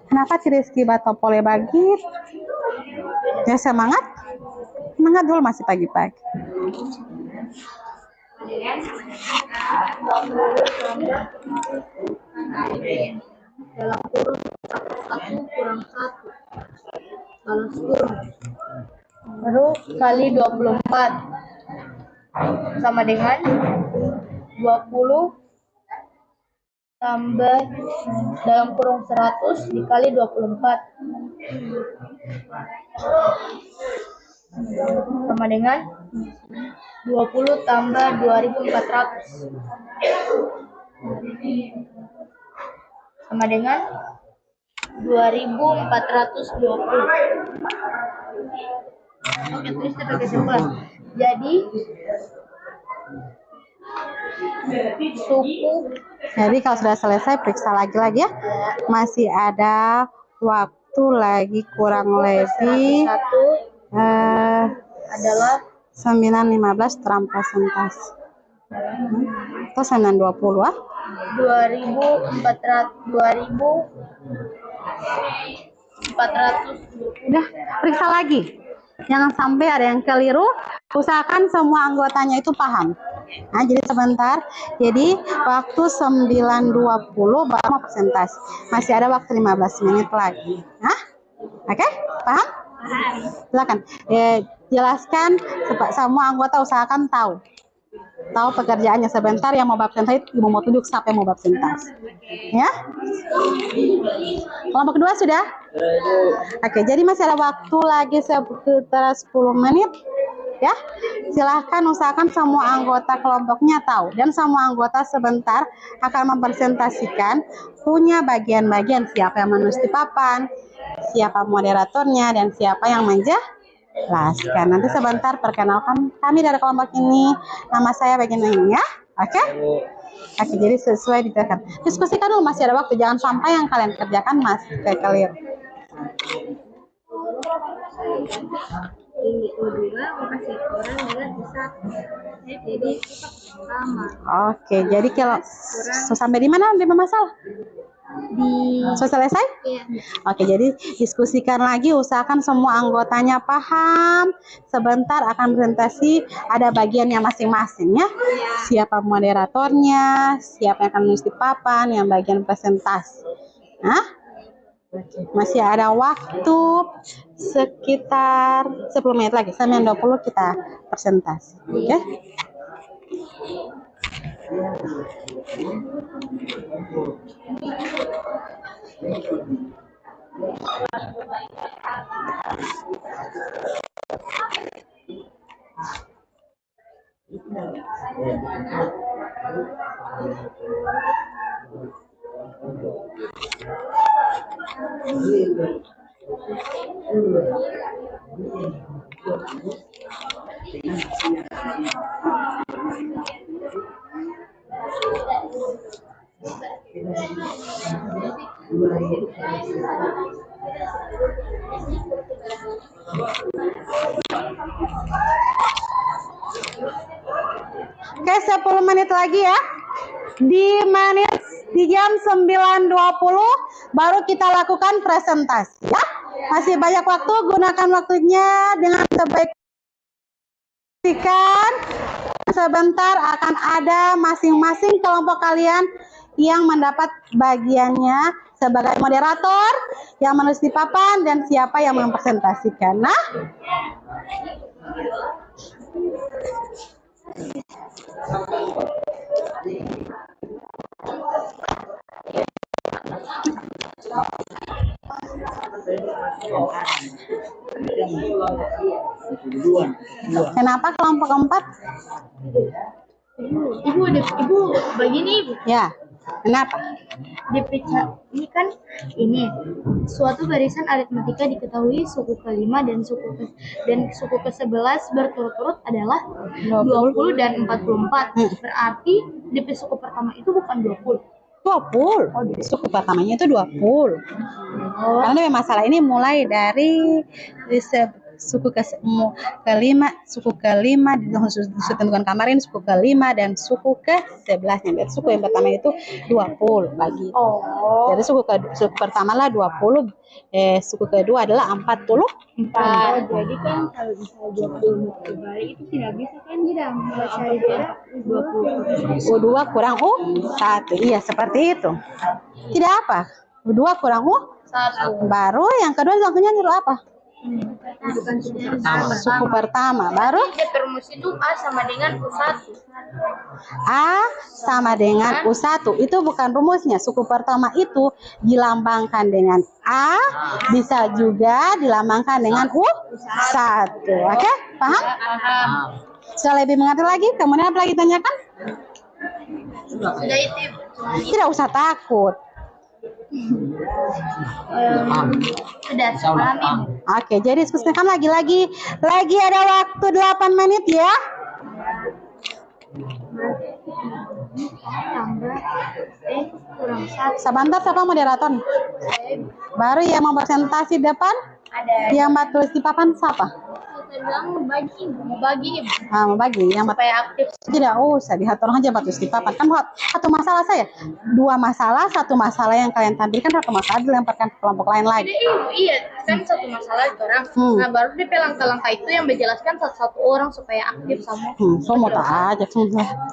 Kenapa Rizky Batopole bagi? Ya semangat. Semangat dulu masih pagi-pagi. Dalam kurung 1 kurang 1 balas kurung Baru kali 24 sama dengan 20 tambah dalam kurung 100 dikali 24 sama dengan 20 tambah 2400 sama dengan 2420. Oke, tulis pakai kesimpulan. Jadi Jadi kalau sudah selesai periksa lagi ya. Masih ada waktu lagi kurang lebih adalah 9.15 terang presentasi. Atau 9.20 ah? 2400. Udah, periksa lagi. Jangan sampai ada yang keliru. Usahakan semua anggotanya itu paham. Nah, jadi sebentar. Jadi waktu 9.20 baru mau presentasi. Masih ada waktu 15 menit lagi. Nah, oke? Paham? Silakan. Jelaskan semua anggota usahakan tahu pekerjaannya. Sebentar yang mau bab presentasi, mau tunjuk siapa yang mau bab presentasi. Ya? Kelompok kedua sudah? Oke, jadi masih ada waktu lagi sekitar 10 menit. Ya, silahkan usahakan semua anggota kelompoknya tahu, dan semua anggota sebentar akan mempresentasikan punya bagian-bagian, siapa yang menulis di papan, siapa moderatornya, dan siapa yang menjelaskan. Nanti sebentar perkenalkan kami dari kelompok ini, nama saya bagian ini ya. Oke? Oke, jadi sesuai ditekan. Diskusikan dulu, masih ada waktu, jangan sampai yang kalian kerjakan masih keliru. ini U2 kasih orang dengan bisa jadi sama. Oke, jadi kalau sampai di mana 5 masalah? Sudah selesai? Iya. Oke, jadi diskusikan lagi, usahakan semua anggotanya paham. Sebentar akan presentasi, ada bagiannya masing-masing ya. Siapa moderatornya, siapa yang akan menulis di papan, yang bagian presentasi. Nah, masih ada waktu sekitar 10 menit lagi, sampai 20 kita presentasi. Oke? Oke, 10 menit lagi ya. Di jam 9.20 baru kita lakukan presentasi ya. Masih banyak waktu, gunakan waktunya dengan sebaik. Sebentar akan ada masing-masing kelompok kalian yang mendapat bagiannya sebagai moderator, yang menulis di papan, dan siapa yang mempresentasikan. Nah, kenapa kelompok keempat? Ibu begini ibu. Ya, kenapa? Ini kan ini suatu barisan aritmatika diketahui suku kelima dan suku ke-11 berturut-turut adalah 20 dan 44. Berarti DP suku pertama itu bukan 20. 20. Suku pertamanya itu 20. Karena masalah ini mulai dari suku kelima ditentukan kemarin, suku kelima dan suku ke-11. Berarti suku yang pertama itu 20 bagi. Jadi suku pertama lah 20, suku kedua adalah 44. Jadi kan kalau misalnya 20 kembali itu tidak bisa kan tidak membaca jarak 20. U2 kurang U1. Iya, seperti itu. Tidak apa. U2 kurang U1. Baru yang kedua satunya nyuruh apa? Suku pertama. Baru Rumus itu A sama dengan U1. A sama dengan U1. Itu bukan rumusnya. Suku pertama itu dilambangkan dengan A, bisa juga dilambangkan dengan U1. Oke? Paham? Sudah lebih mengerti lagi? Kemudian apa lagi tanyakan? Sudah itu. Tidak usah takut. Sudah paham ibu. Oke, jadi diskusikan lagi ada waktu 8 menit ya. Tambah kurang 1. Sebentar, siapa moderator? Baru yang mau presentasi depan, Ada yang mau tulis di papan siapa? Sedang membagi ibu. Mau bagi yang Supaya aktif. tidak usah diatur aja batu di papan. Kan satu masalah saya, 2 masalah, 1 masalah yang kalian tampilkan, 1 masalah dilemparkan ke kelompok lain lagi. Iya, kan satu masalah itu orang. Nah, baru DP langkah-langkah itu yang menjelaskan satu orang supaya aktif sama. So mau tak aja,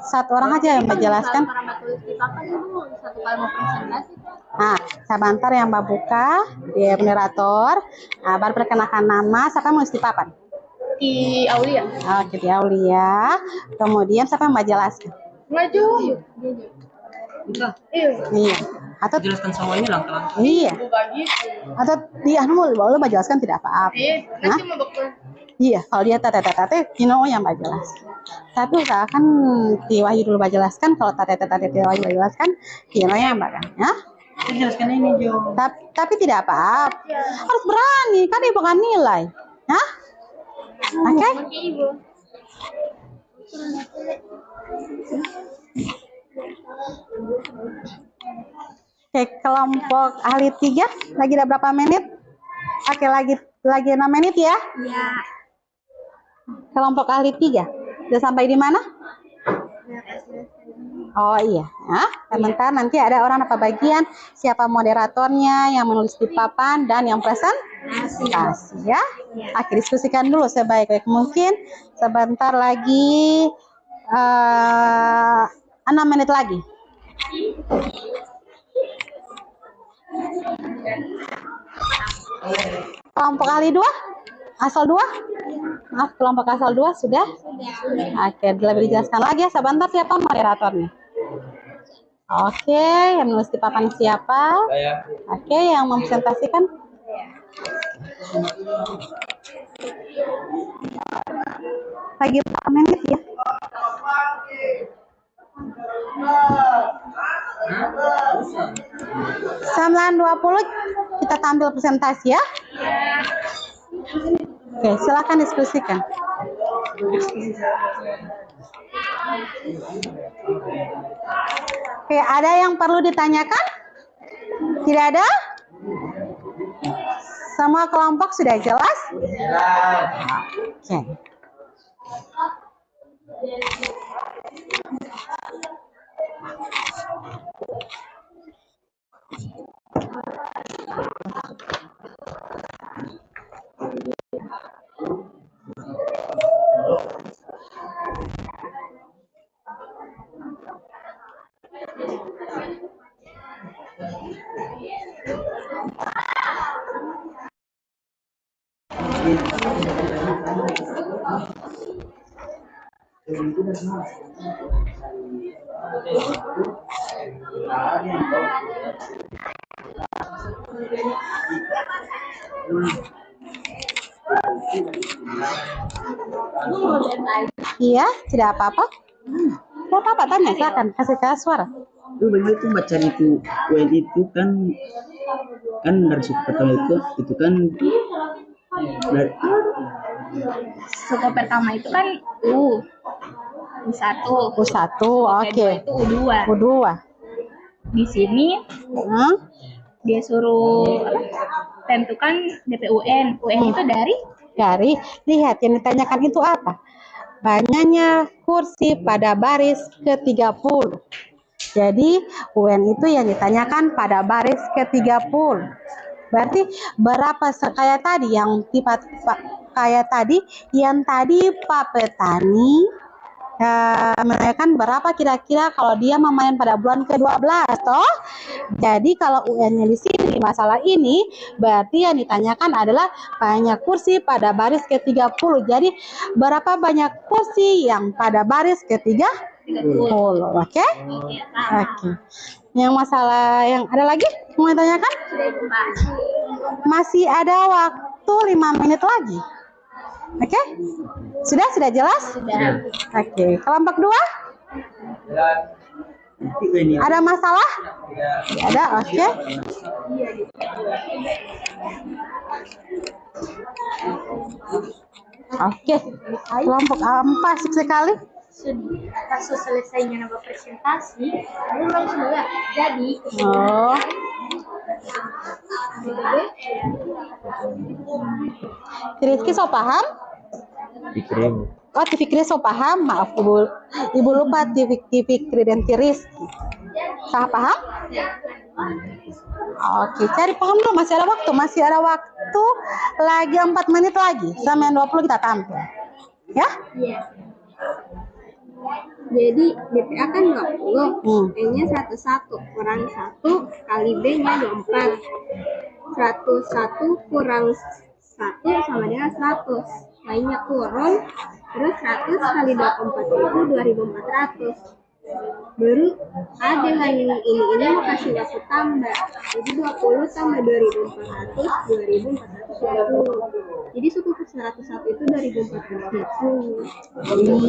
satu orang aja yang menjelaskan. Para tulis di papan itu satu kali mau presentasi. Nah, sebentar yang Mbak buka, dia moderator. Nah, baru perkenalkan nama, siapa yang nulis di papan? Di Aulia. Oke, di Aulia. Kemudian siapa yang Mbak jelaskan? Maju. Iya. Atau Jelaskan semuanya langkah-langkah. iya. Bagi. Atau dia boleh Mbak jelaskan tidak apa-apa. Nanti mau dokter. Iya, kalau dia tate-tate, Tino yang Mbak jelaskan. Tapi usahakan Ti Wahyu dulu Mbak jelaskan. Kalau tate-tate Ti Wahyu Mbak jelaskan, Tino yang Mbak kan. Ya? Jelaskan ini Jo. Tapi tidak apa-apa. Harus berani, kan ini bukan nilai. Hah? Oke? Oke, kelompok ahli 3 lagi ada berapa menit? Oke, lagi 6 menit ya. Ya. Kelompok ahli 3 sudah sampai di mana? Oh iya, ya. Sebentar nanti ada orang apa bagian, siapa moderatornya yang menulis di papan dan yang presentasi ya. Oke, diskusikan dulu sebaik-baik mungkin. Sebentar lagi 6 menit lagi. Kelompok kali 2, asal 2. Maaf, kelompok asal 2 sudah? Oke, lebih dijelaskan lagi ya. Sebentar, siapa moderatornya? Oke, yang menulis di papan siapa? Oke, yang mempresentasikan? Lagi berapa menit ya? Sembilan 20 kita tampil presentasi ya. Oke, silakan diskusikan. Oke, ada yang perlu ditanyakan? Tidak ada? Semua kelompok sudah jelas? Oke. Iya, tidak apa-apa. Tidak apa-apa, tanya, silakan kasih suara. Itu begitu baca itu UN itu kan dari suku pertama itu kan dari Suku pertama itu kan U1. U1, oke. Itu U2. U2. Di sini dia suruh tentukan DPUN. UN itu dari lihat yang ditanyakan itu apa? Banyaknya kursi pada baris ke-30. Jadi UN itu yang ditanyakan pada baris ke-30. Berarti berapa kayak tadi yang yang tadi Pak Petani menanyakan berapa kira-kira kalau dia memanen pada bulan ke-12 toh. Jadi kalau UN-nya di sini masalah ini berarti yang ditanyakan adalah banyak kursi pada baris ke-30. Jadi berapa banyak kursi yang pada baris ke-30? Oke? Oke. Yang masalah yang ada lagi mau ditanyakan? Masih ada waktu 5 menit lagi. Oke? Sudah jelas? Sudah. Oke, kelompok 2? Ada masalah? Tidak ada, oke. Oke, kelompok 4 asik sekali. Kasus selesainya nama presentasi belum semula. Jadi Rizky so paham? dikirim. Oh, Fikri so paham. Maaf ibu lupa Fikri dan Rizky. Sah paham? Oke, cari paham dulu. Masih ada waktu lagi 4 menit lagi. Sampai 20 kita tampil. Ya? Iya. Jadi DPA kan 20, E-nya 101 kurang 1 kali B-nya 24. 101 kurang 1 sama dengan 100. Lainnya turun, terus 100 kali 24 itu 2400. Baru ada lagi ini mau kasih waktu tambah. Jadi 20 tambah 2400, 2420. Jadi suku ke-101 itu 2400 itu.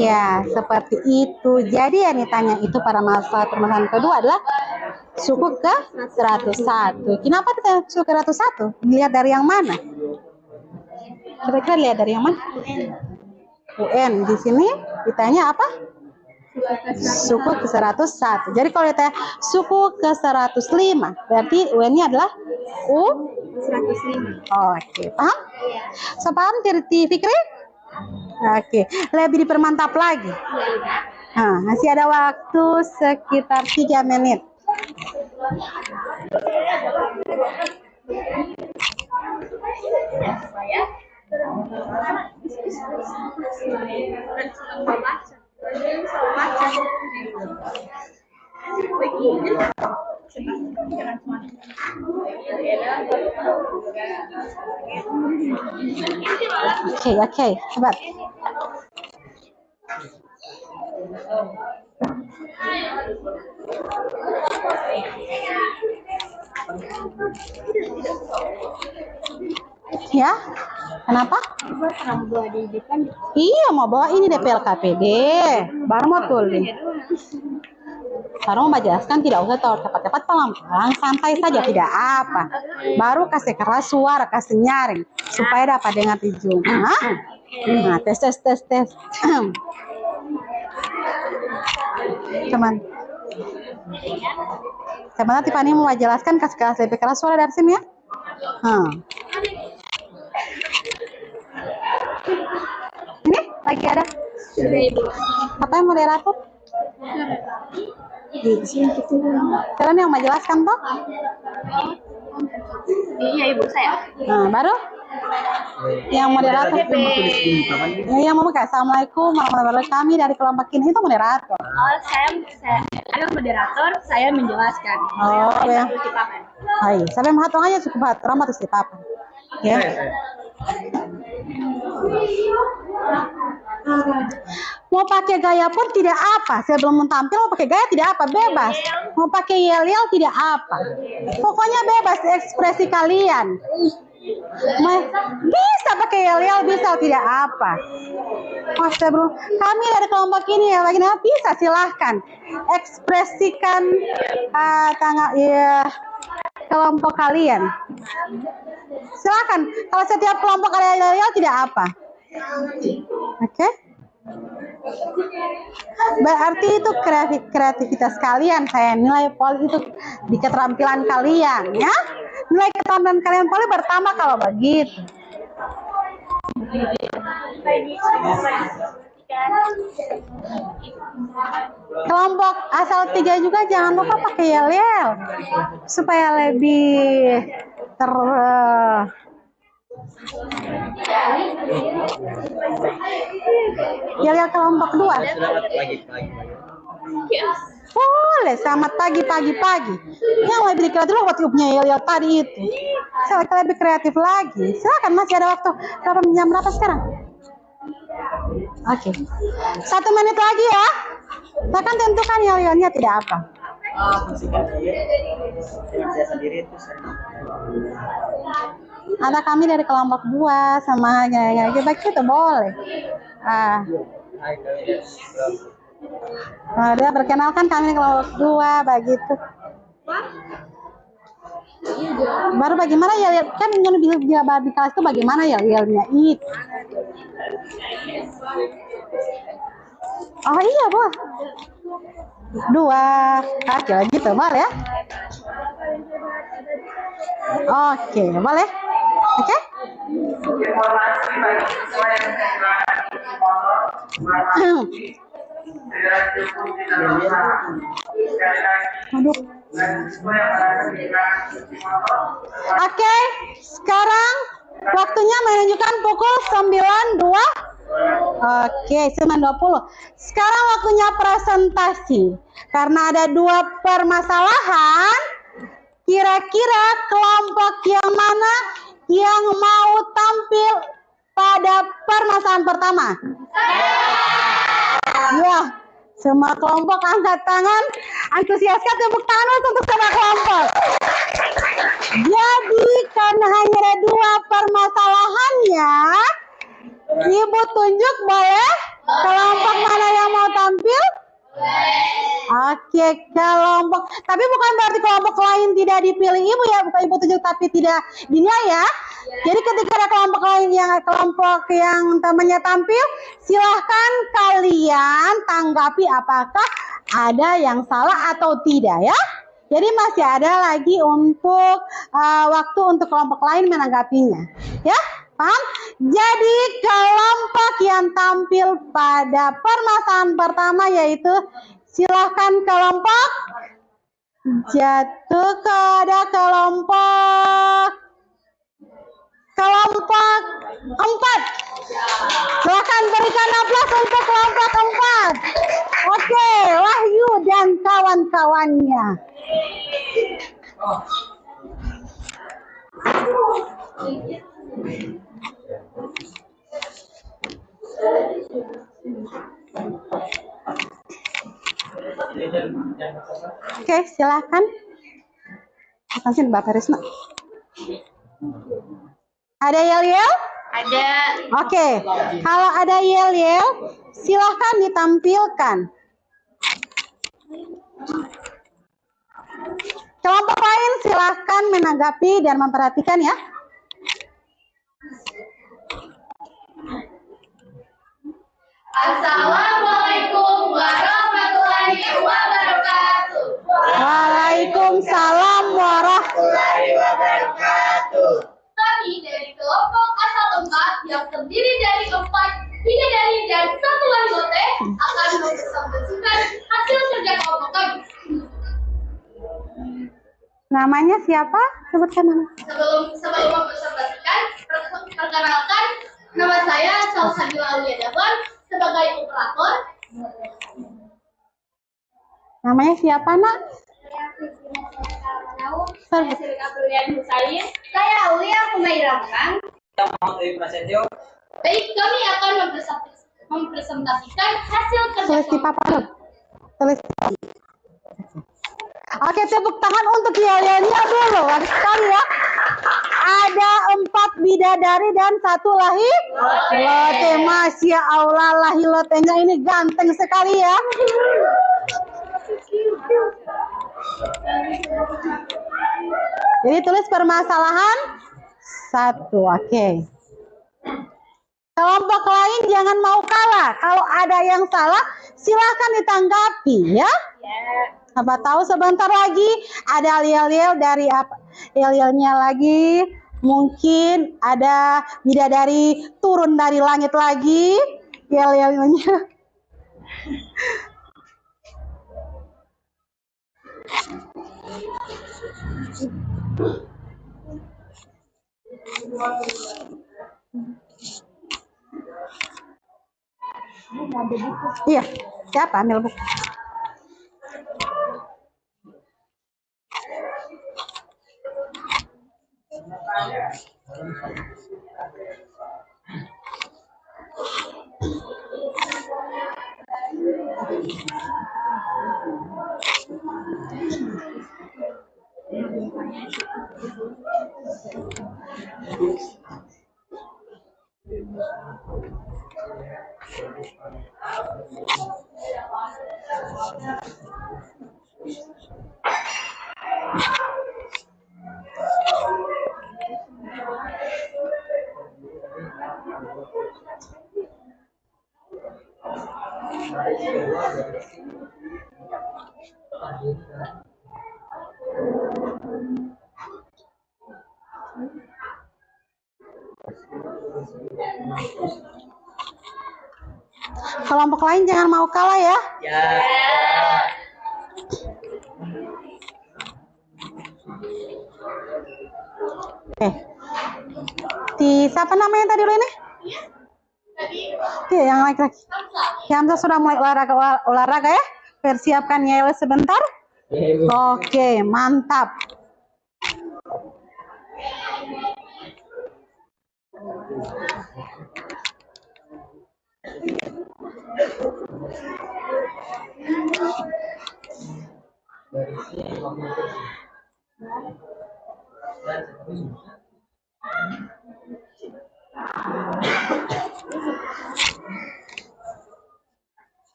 Iya, seperti itu. Jadi yang ditanya itu pada permasalahan kedua adalah suku ke 101. Kenapa ditanya suku ke 101? Dilihat dari yang mana? Kira-kira lihat dari yang mana? UN. Di sini ditanya apa? Suku ke 101. Jadi kalau ditanya suku ke 105, berarti UN-nya adalah U105. Oke, paham? So, paham Fikri? Oke, lebih dipermantap lagi. Nah, masih ada waktu sekitar 3 menit. Oke, hebat. Ya, kenapa? Iya, mau bawa ini DP LKPD. Baru mau tulis. Baru mau jelaskan, tidak usah tahu cepat-cepat, pelan-pelan, santai saja, tidak apa. Baru kasih keras suara, kasih nyaring supaya dapat dengar di Zoom. Nah, tes. Teman nanti Fani mau jelaskan, kasih keras lebih keras suara dari sini ya. Ini lagi ada. Apa yang moderator? Kalian yang mau jelaskan toh? Iya, ibu saya. Nah, baru yang moderator. Yang mau buka. Assalamualaikum warahmatullahi wabarakatuh. Kami dari kelompok ini itu moderator. Oh, saya ada moderator, saya menjelaskan. Oh, ya. Hai, sampai menghitung aja cukup ramah tuh papan. Ya. Mau pakai gaya pun tidak apa. Sebelum tampil mau pakai gaya tidak apa, bebas. Mau pakai yel-yel tidak apa. Pokoknya bebas ekspresi kalian. Bisa pakai yel-yel, bisa tidak apa. Mas sebelum kami dari kelompok ini ya, bagaimana bisa silahkan ekspresikan kelompok kalian. Silakan. Kalau setiap kelompok ada yel-yel tidak apa. Oke? Berarti itu kreativitas kalian. Saya nilai poli itu di keterampilan kalian, ya. Nilai keterampilan kalian poli bertambah kalau begitu. Kelompok asal 3 juga jangan lupa pakai yel-yel supaya lebih yel-yel kelompok 2. Boleh, selamat pagi. Yang lebih kreatif buat tiupnya yel-yel tadi itu. Silakan lebih kreatif lagi. Silakan, masih ada waktu. Jam berapa sekarang? Oke. 1 menit lagi ya. Silakan tentukan yel-yelnya tidak apa. Ada kami dari kelompok 2 sama begitu boleh. Dia perkenalkan kami kelompok 2 begitu. Baru bagaimana ya kan yang di kelas itu bagaimana yelnya itu. Oh iya, Bu. 2. Oke, gitu boleh ya. Oke, boleh. Oke. Aduh. Oke, sekarang waktunya menunjukkan pukul 9.2. Oke, 9.20. Sekarang waktunya presentasi. Karena ada 2 permasalahan, kira-kira kelompok yang mana yang mau tampil pada permasalahan pertama? Ya, semua kelompok angkat tangan, antusiaskan tepuk tangan untuk semua kelompok. Jadi karena hanya ada 2 permasalahannya, Ibu tunjuk boleh kelompok mana yang mau tampil? Oke, kelompok. Tapi bukan berarti kelompok lain tidak dipilih Ibu ya, bukan Ibu tunjuk tapi tidak dinilai ya. Jadi ketika ada kelompok yang temannya tampil, silahkan kalian tanggapi apakah ada yang salah atau tidak ya. Jadi masih ada lagi untuk waktu untuk kelompok lain menanggapinya, ya. Paham? Jadi kelompok yang tampil pada permasalahan pertama yaitu silahkan kelompok jatuh kepada kelompok 4. Silahkan berikan aplaus untuk kelompok 4. Oke, Wahyu dan kawan-kawannya. Oke, silakan. Kasih Mbak Karisma. Ada yel-yel? Ada. Oke, kalau ada yel-yel, silahkan ditampilkan. Kelompok lain silahkan menanggapi dan memperhatikan ya. Assalamualaikum warahmatullahi wabarakatuh. Waalaikumsalam warahmatullahi wabarakatuh. Kami dari kelompok asal 4 yang terdiri dari 4 bidadari dan 1 wali akan mempresentasikan hasil kerja kelompok kami. Namanya siapa? Sebutkan nama. Sebelum mempresentasikan, perkenalkan nama saya Salsabila Aulia Daban sebagai operator. Namanya siapa, Nak? Saya Aulia Humaira Menang. Baik, kami akan mempresentasikan hasil kerja Tulis di papan. Tulis. Oke, tepuk tangan untuk yel-yelnya dulu. Bagus sekali ya. Ada 4 bidadari dan 1 lahilote. Masya Allah, lahilotenya ini ganteng sekali ya. Jadi tulis permasalahan 1. Oke. Kelompok lain jangan mau kalah. Kalau ada yang salah, silahkan ditanggapi ya. Apa tahu sebentar lagi ada yel-yel dari apa? Yel-yelnya lagi. Mungkin ada bidadari turun dari langit lagi. Yel-yelnya. Iya, siapa ambil buku? Kelompok lain jangan mau kalah ya. Oke. Siapa namanya tadi lo ini? Iya, yang laki-laki. Hamzah sudah mulai olahraga ya? Persiapkan yel sebentar. Oke, mantap.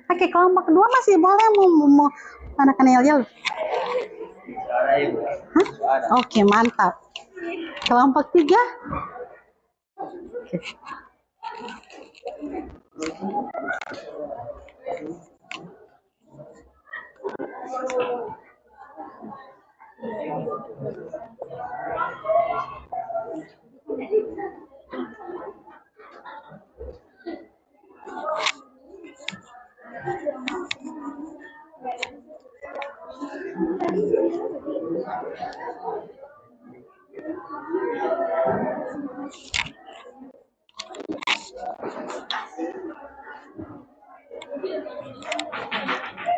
Oke, kelompok kedua masih boleh mau menggunakan yel-yel. Oke, mantap. Kelompok 3. Oke.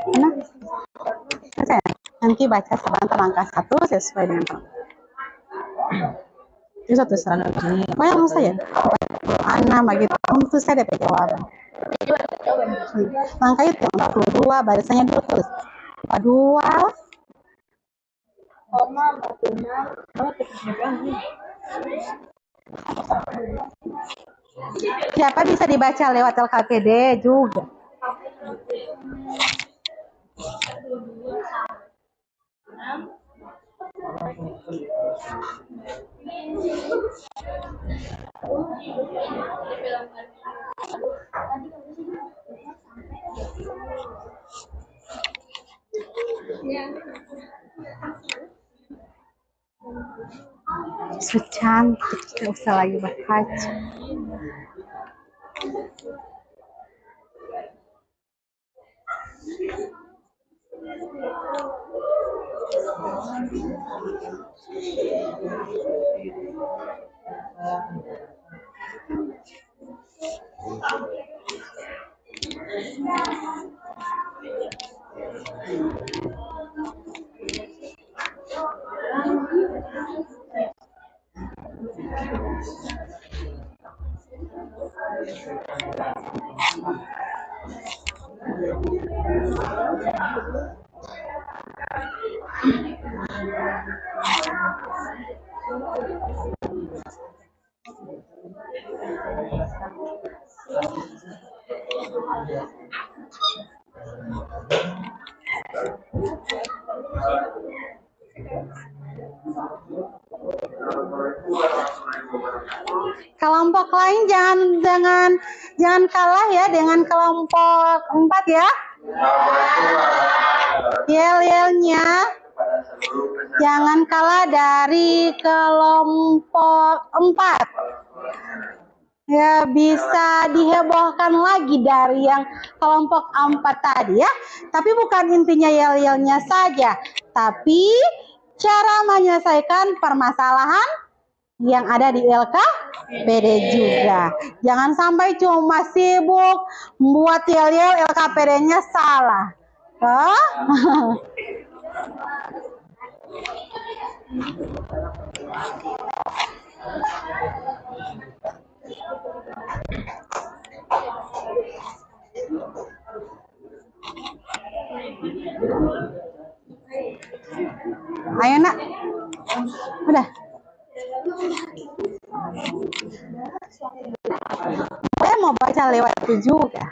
Mana? Nanti baca sebentar angka 1 sesuai dengan itu satu sana. Oh yang saya Ana begitu itu saya dapat jawaban. Angka itu 42 barisannya dulu tulis 42 siapa bisa dibaca lewat LKPD juga. Cantik, tidak usah lagi berkaca. Kelompok lain jangan kalah ya dengan kelompok 4 ya. Yel-yelnya jangan kalah dari kelompok 4. Ya bisa dihebohkan lagi dari yang kelompok 4 tadi ya. Tapi bukan intinya yel-yelnya saja, tapi cara menyelesaikan permasalahan yang ada di LKPD juga. Jangan sampai cuma sibuk membuat yel-yel LKPD-nya salah. Ayo nak, udah. Saya mau baca lewat itu juga.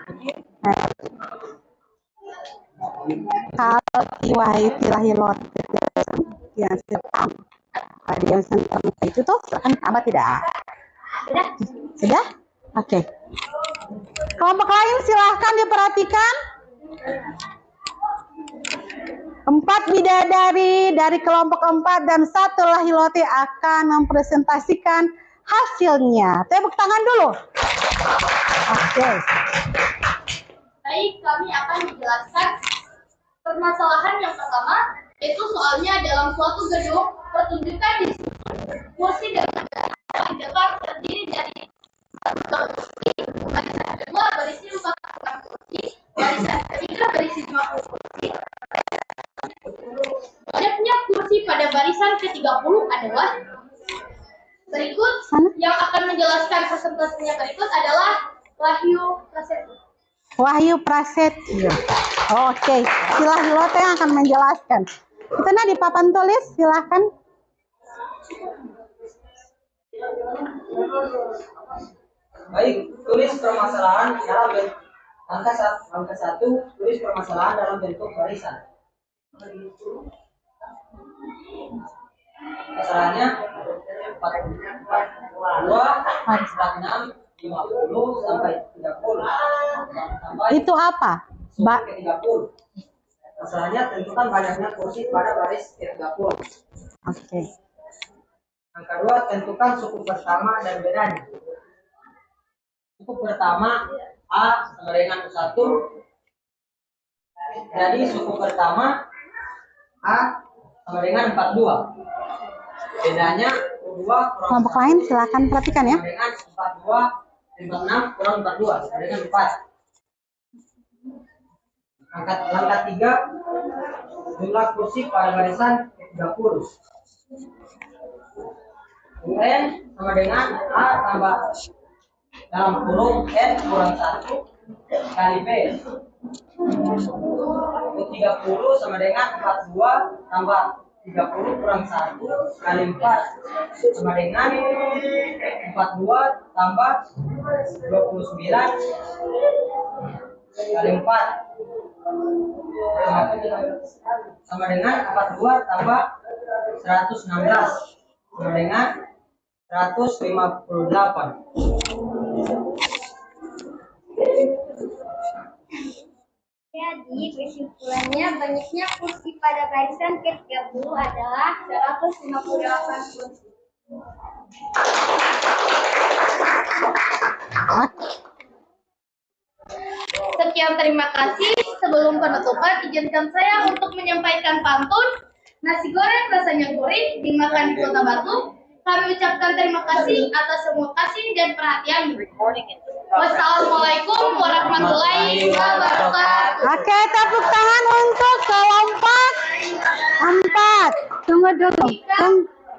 Kalau tiwai tilahilot yang sepam ada yang sentuh itu tuh kan apa tidak? Sudah? Oke. Kelompok lain silahkan diperhatikan. 4 bidadari dari kelompok 4 dan 1 lahilote akan mempresentasikan hasilnya. Tepuk tangan dulu. Oke. Baik, kami akan menjelaskan permasalahan yang pertama, yaitu soalnya dalam suatu gedung pertunjukan di kursi dan depan terdiri dari barisan kedua berisi 40 kursi, barisan ketiga berisi 50 kursi. Banyaknya kursi pada barisan ke-30 adalah berikut. Yang akan menjelaskan presentasinya berikut adalah Wahyu Prasetyo. Wahyu Prasetyo. Oke, Hilote yang akan menjelaskan. Kita di papan tulis, silahkan. Baik, tulis permasalahan dalam bentuk Langkah 1, tulis permasalahan dalam bentuk barisan. Masalahnya 42, 46, 50 sampai 30. Itu apa? Suku ke-30. Masalahnya tentukan banyaknya kursi pada baris ke-30. Oke. Angka 2, tentukan suku pertama dan bedanya. Suku pertama A sama dengan U1. Jadi suku pertama A sama dengan 42. Bedanya U2 kurang Kelompok lain silakan perhatikan ya. sama dengan 42, 56 kurang 42 sama dengan 4. Langkah 3, jumlah kursi pada barisan 30. UN sama dengan A tambah dalam kurung N kurang 1 kali B. U30 sama dengan 42 tambah 30 kurang 1 kali 4 sama dengan 42 tambah 29 kali 4 sama dengan 42 tambah 116 sama dengan 158. Jadi kesimpulannya banyaknya kursi pada barisan ke-30 adalah 158 kursi. Sekian, terima kasih. Sebelum penutupan, izinkan saya untuk menyampaikan pantun. Nasi goreng rasanya gurih, dimakan di Kota Batu. Kami ucapkan terima kasih atas semua kasih dan perhatian. Wassalamualaikum warahmatullahi wabarakatuh. Oke, tepuk tangan untuk kelompok 4. Tunggu dulu.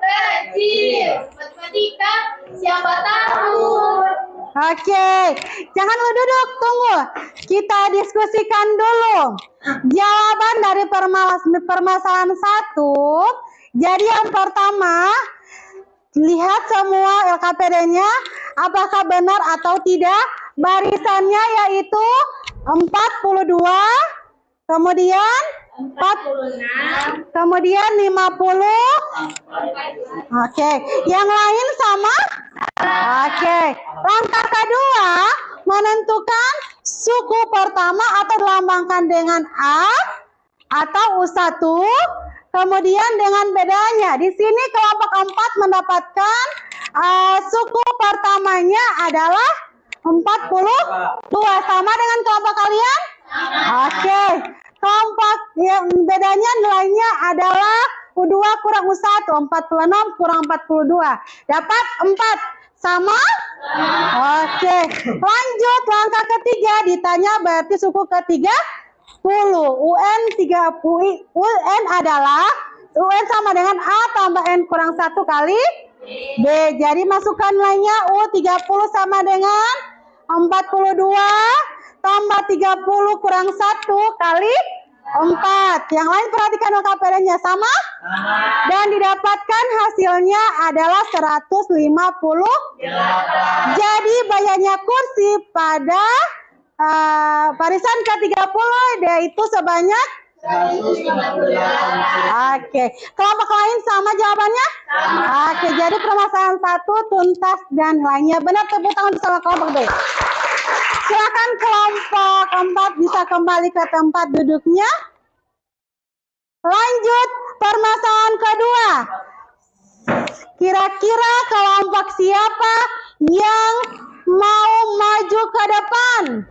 Kecil, matematika, siapa tahu. Oke, jangan lu duduk, tunggu. Kita diskusikan dulu jawaban dari permasalahan 1. Jadi yang pertama, lihat semua LKPD-nya apakah benar atau tidak. Barisannya yaitu 42, kemudian 46, kemudian 50. Oke, yang lain sama? Oke, langkah kedua menentukan suku pertama atau dilambangkan dengan A atau U1, kemudian dengan bedanya. Di sini kelompok 4 mendapatkan suku pertamanya adalah 42, sama dengan kelompok kalian? Oke, kelompok yang bedanya nilainya adalah U2 kurang U1, 46 kurang 42. Dapat 4. Sama? Oke, lanjut langkah ketiga, ditanya berarti suku ke-30. UN adalah UN sama dengan A tambah N kurang 1 kali B. Jadi masukkan nilainya U30 sama dengan 42 tambah 30 kurang 1 kali 4. Yang lain perhatikan LKPD-nya sama? Dan didapatkan hasilnya adalah 150. Jadi banyaknya kursi pada barisan ke-30 yaitu sebanyak 158. Oke, kelompok lain sama jawabannya? Oke, jadi permasalahan 1 tuntas dan lainnya benar. Tepuk tangan bersama kelompok B. Silakan kelompok 4 bisa kembali ke tempat duduknya. Lanjut permasalahan kedua. Kira-kira kelompok siapa yang mau maju ke depan?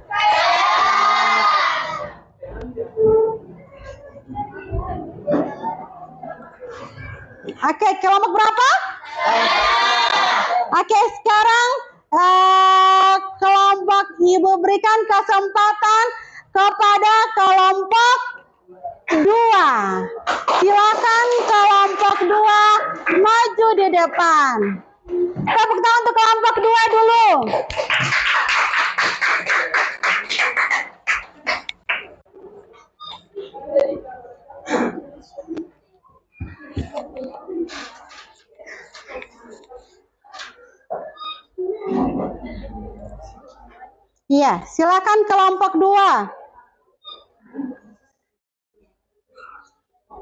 Oke, kelompok berapa? Oke, sekarang kelompok Ibu berikan kesempatan kepada kelompok 2. Silakan kelompok 2 maju di depan. Tepuk tangan untuk kelompok 2 dulu. Iya, silakan kelompok 2.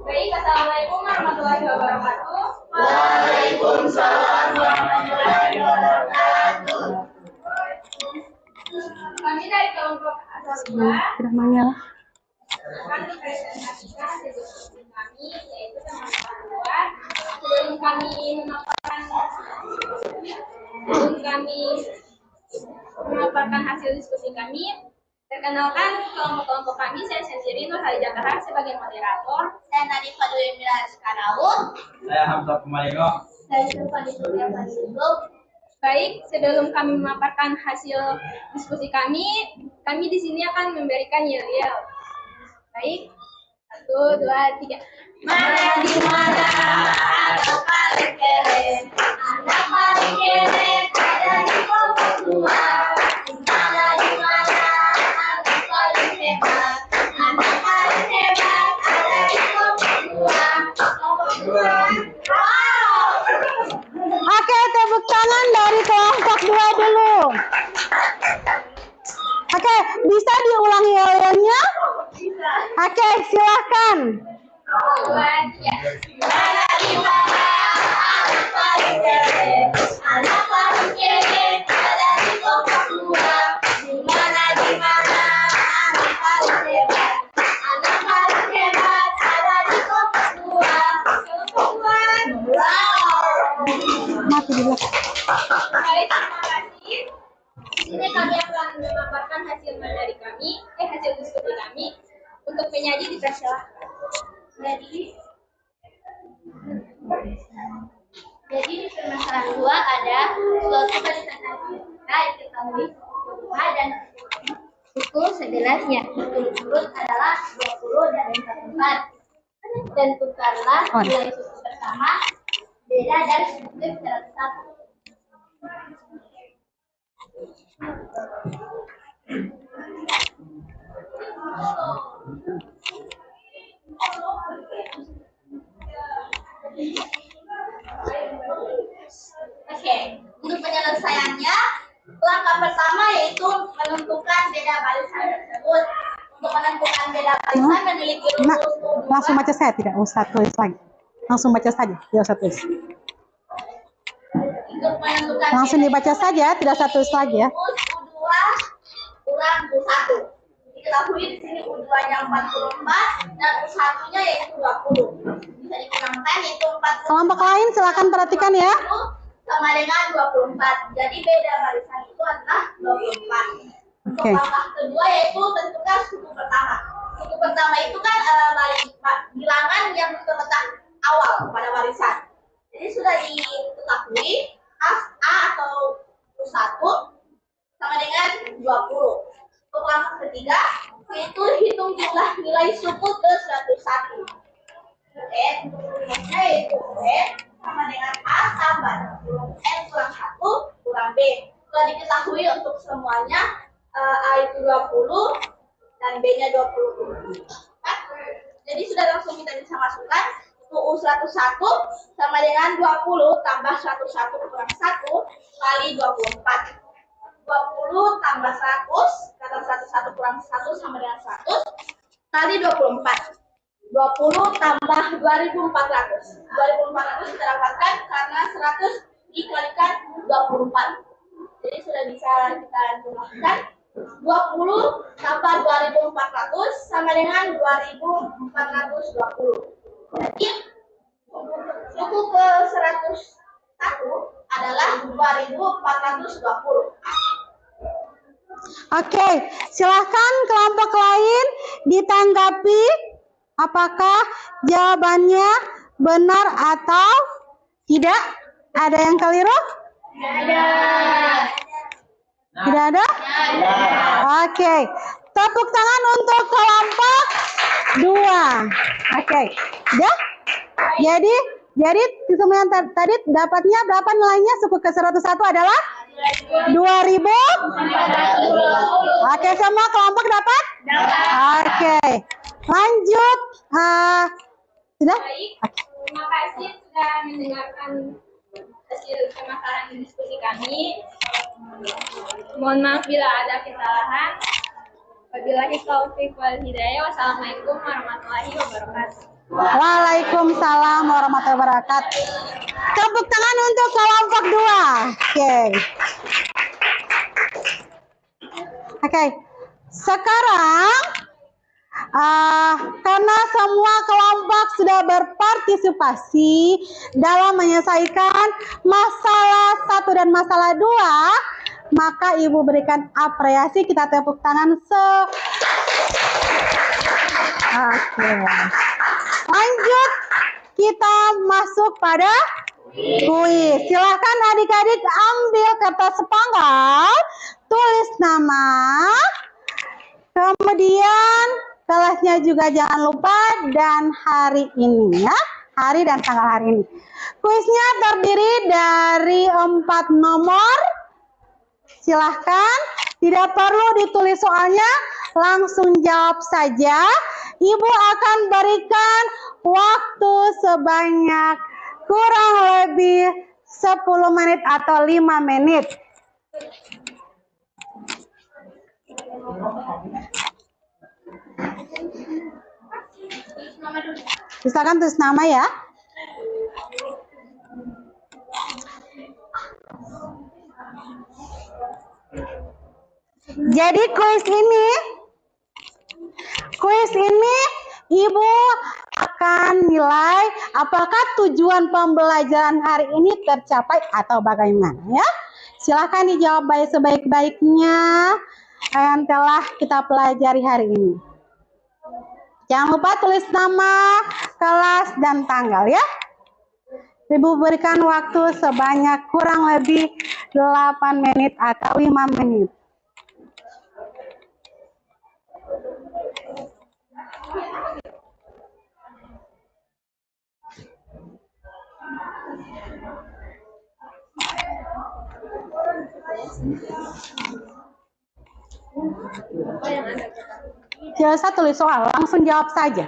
Baik, assalamualaikum warahmatullahi wabarakatuh. Waalaikumsalam warahmatullahi wabarakatuh. Kami dari kelompok Tidak menyala. akan mempresentasikan hasil diskusi kami, yaitu tentang kedua. Sebelum kami memaparkan hasil diskusi kami, perkenalkan kelompok-kelompok kami. Saya sendiri Nur Halijah Kahar sebagai moderator. Saya Nadif Fadul Milas Kanaun. Saya Hamzah Kumalingo. Saya Sulfani Surya Fadilul. Baik, sebelum kami memaparkan hasil diskusi kami di sini akan memberikan yel-yel. Baik, 1, 2, 3. Mana di mana ada paling keren, anak paling keren ada di kelompok 2. Mana di mana anak paling hebat, anak paling hebat ada di kelompok 2. Wow. Oke, tepuk tangan dari kelompok 2 dulu. Oke, bisa diulangi yel-yelnya? Oke, silahkan. Mana di mana anak paling keren, anak paling keren ada di kelompok 2. Mana di mana anak paling hebat, anak paling hebat ada di kelompok 2. Kelompok 2. Wow. Mati dulu. Baik, terima kasih. Di sini kami akan memaparkan hasil dari kami, hasil diskusi kami. Untuk penyaji dipersilahkan. Jadi di permasalahan 2 ada suatu barisan kita diketahui rumah dan suku sejelasnya. Berturut-turut adalah 20 dan 44. Dan tukarlah nilai suku pertama beda dari suku ke-101. Oke, untuk penyelesaiannya, langkah pertama yaitu menentukan beda barisan tersebut. Untuk menentukan beda barisan memiliki Nak, rumus langsung baca saya, tidak usah tulis lagi. Langsung baca saja, tidak usah tulis. untuk menentukan Langsung dibaca saja, tidak usah tulis lagi ya. rumus U2 kurang U1. Diketahui di sini U2-nya 44 dan U1-nya yaitu 20. Bisa digunakan yaitu 40 Kelompok lain silakan perhatikan ya. sama dengan 24. Jadi beda barisan itu adalah 24. Untuk Oke. langkah kedua yaitu tentukan suku pertama. Suku pertama itu kan bilangan yang terletak awal pada barisan. Jadi sudah diketahui A atau U1 sama dengan 20. Untuk langkah ketiga yaitu hitung jumlah nilai suku ke 101. N yaitu N sama dengan A tambah N kurang 1 kurang B. Sudah diketahui untuk semuanya A itu 20 dan B-nya 20. Jadi sudah langsung kita bisa masukkan U101 sama dengan 20 tambah 101 kurang 1 kali 24. 20 tambah 100 kata 101 kurang 1 sama dengan 100 kali 24. 20 tambah 2400. 2400 kita dapatkan karena 100 dikalikan 24. Jadi sudah bisa kita jumlahkan. 20 tambah 2400 sama dengan 2420. Jadi suku ke 101 adalah 2420. Oke, silahkan kelompok lain ditanggapi apakah jawabannya benar atau tidak. Ada yang keliru? Tidak ada? Oke, tepuk tangan untuk kelompok 2. Oke, ya. Jadi kesemuanya tadi dapatnya berapa nilainya? Suku ke 101 adalah 2000. Oke, semua kelompok dapat? Oke, lanjut. Sudah? Baik, terima kasih sudah mendengarkan hasil pemasaran diskusi kami. Mohon maaf bila ada kesalahan. Wabillahi taufiq wal hidayah. Wassalamualaikum warahmatullahi wabarakatuh. Waalaikumsalam warahmatullahi wabarakatuh. Tepuk tangan untuk kelompok 2. Oke. Sekarang karena semua kelompok sudah berpartisipasi dalam menyelesaikan masalah 1 dan masalah 2, maka Ibu berikan apresiasi. Kita tepuk tangan. Oke. Lanjut, kita masuk pada kuis. Silahkan adik-adik ambil kertas sepenggal, tulis nama, kemudian kelasnya juga jangan lupa, dan hari ini ya, hari dan tanggal hari ini. Kuisnya terdiri dari 4 nomor. Silahkan, tidak perlu ditulis soalnya, langsung jawab saja. Ibu akan berikan waktu sebanyak kurang lebih 10 menit atau 5 menit. Silakan tulis nama ya. Jadi kuis ini Ibu akan nilai apakah tujuan pembelajaran hari ini tercapai atau bagaimana ya. Silahkan dijawab baik sebaik-baiknya yang telah kita pelajari hari ini. Jangan lupa tulis nama, kelas, dan tanggal ya. Ibu berikan waktu sebanyak kurang lebih 8 menit atau 5 menit. Tidak usah tulis soal, langsung jawab saja.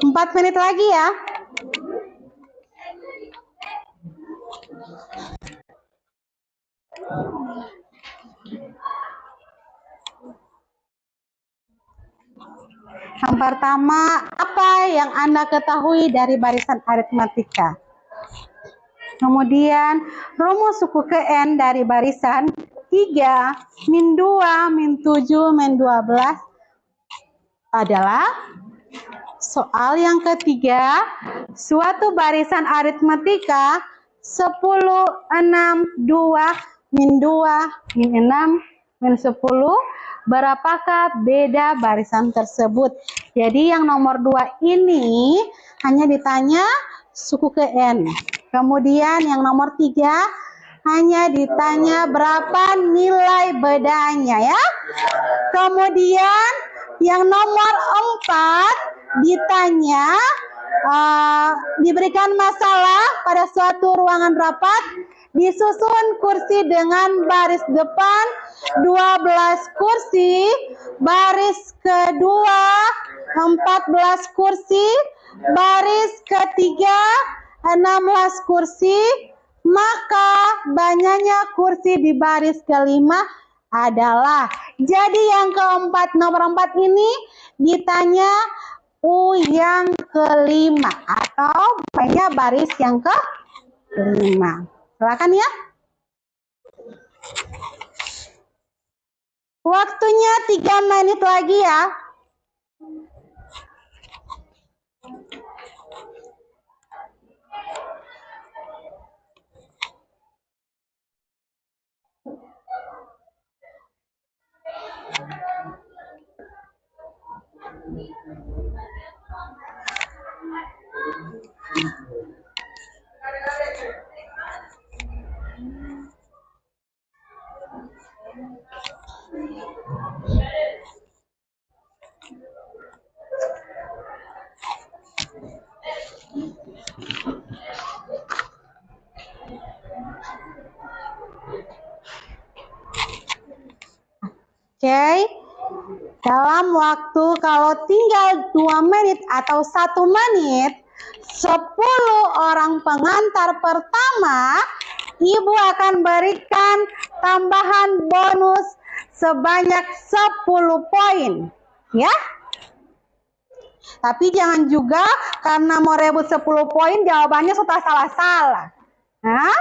Empat menit lagi ya. Yang pertama, apa yang Anda ketahui dari barisan aritmatika? Kemudian, rumus suku ke N dari barisan 3, min 2, min 7, min 12 adalah soal yang ketiga, suatu barisan aritmatika 10, 6, 2, min 2, min 6, min 10, berapakah beda barisan tersebut? Jadi yang nomor 2 ini hanya ditanya suku ke N. Kemudian yang nomor 3 hanya ditanya berapa nilai bedanya ya. Kemudian yang nomor 4 ditanya diberikan masalah pada suatu ruangan rapat, disusun kursi dengan baris depan 12 kursi, baris kedua 14 kursi, baris ketiga 16 kursi, maka banyaknya kursi di baris kelima adalah. Jadi yang keempat, nomor 4 ini ditanya U yang kelima atau banyak baris yang kelima. Silakan ya. Waktunya 3 menit lagi ya. Oke, dalam waktu kalau tinggal 2 menit atau 1 menit, 10 orang pengantar pertama, Ibu akan berikan tambahan bonus sebanyak 10 poin. Ya. Tapi jangan juga karena mau rebut 10 poin, jawabannya sudah salah-salah. Nah,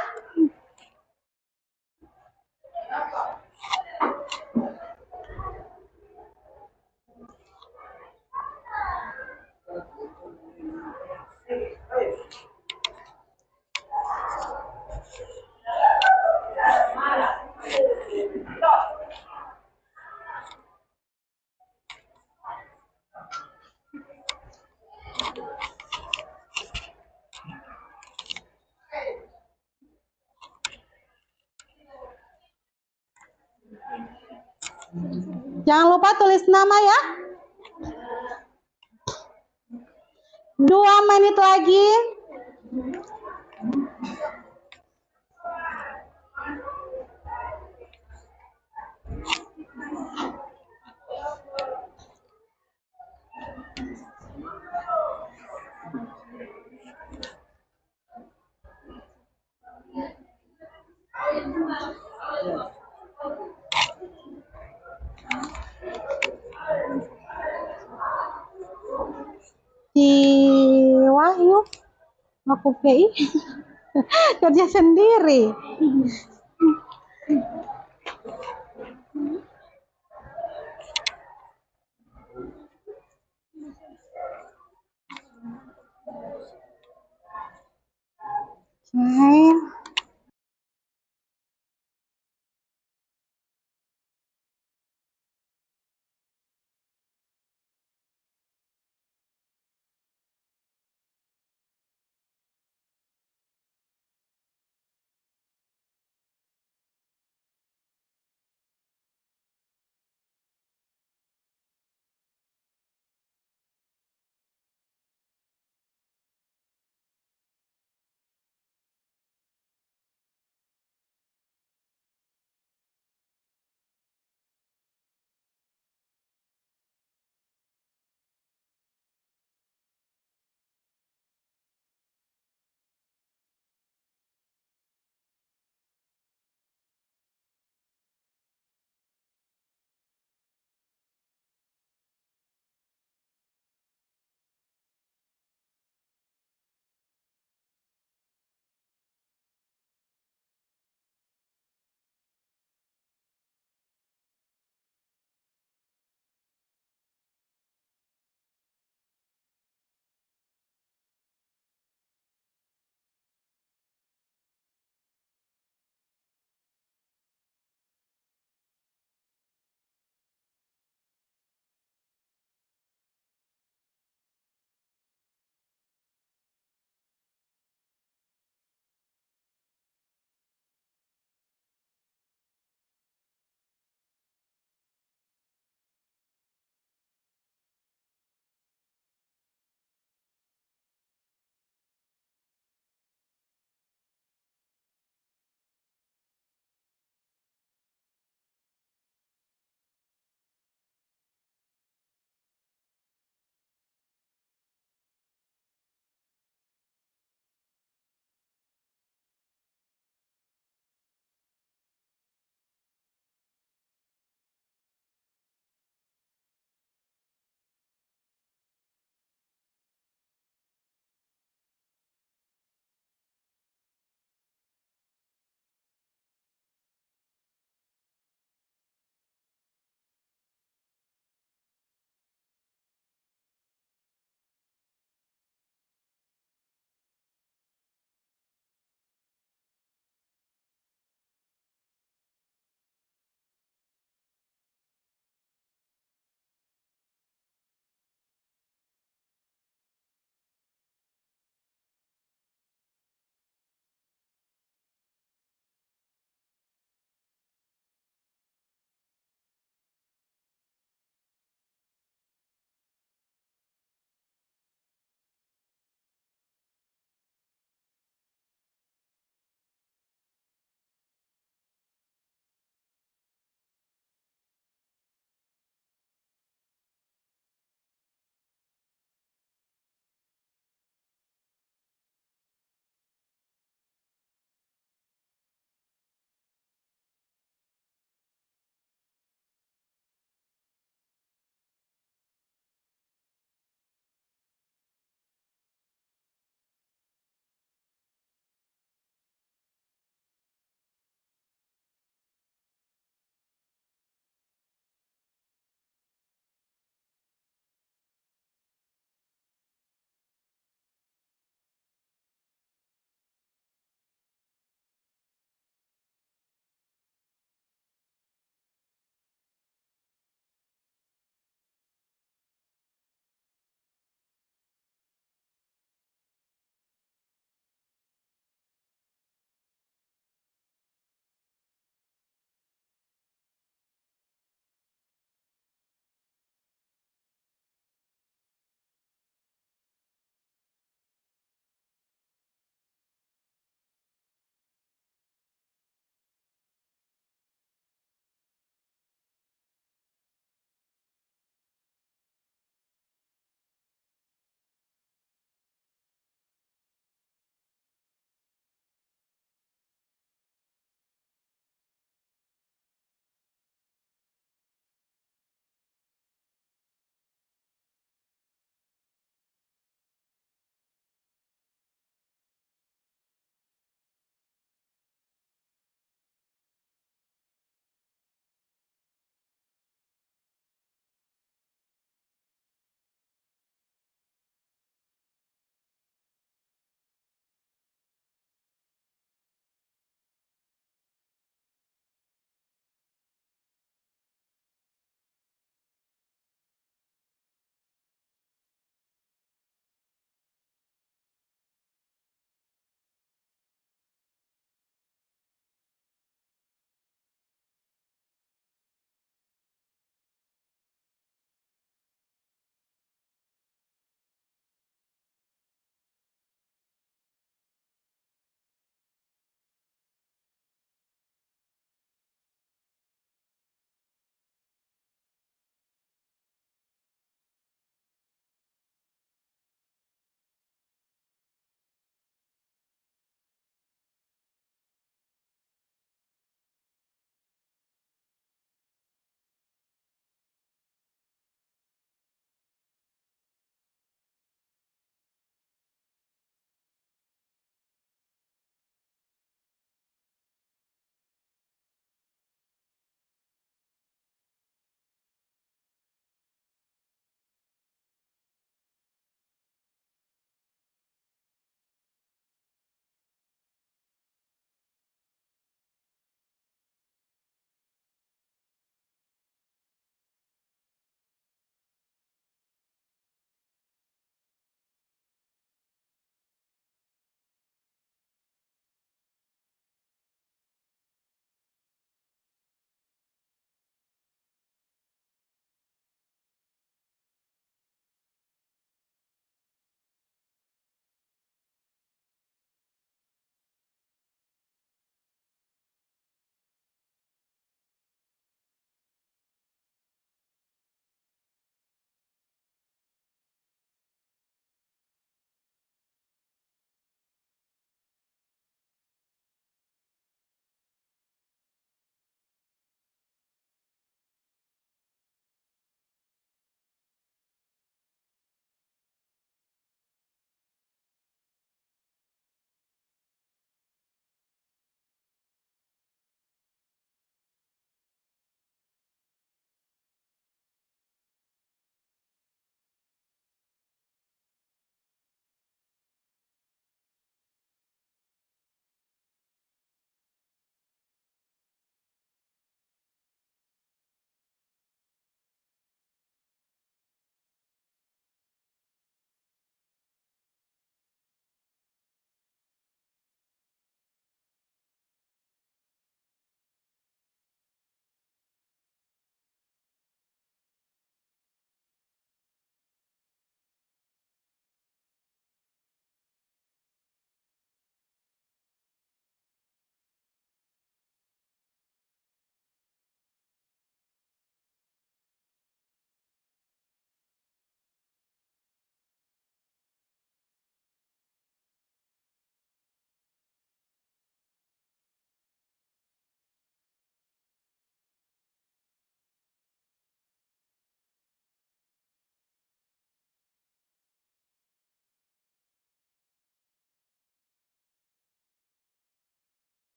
jangan lupa tulis nama ya. 2 menit lagi. Wahyu, aku PI kerja sendiri.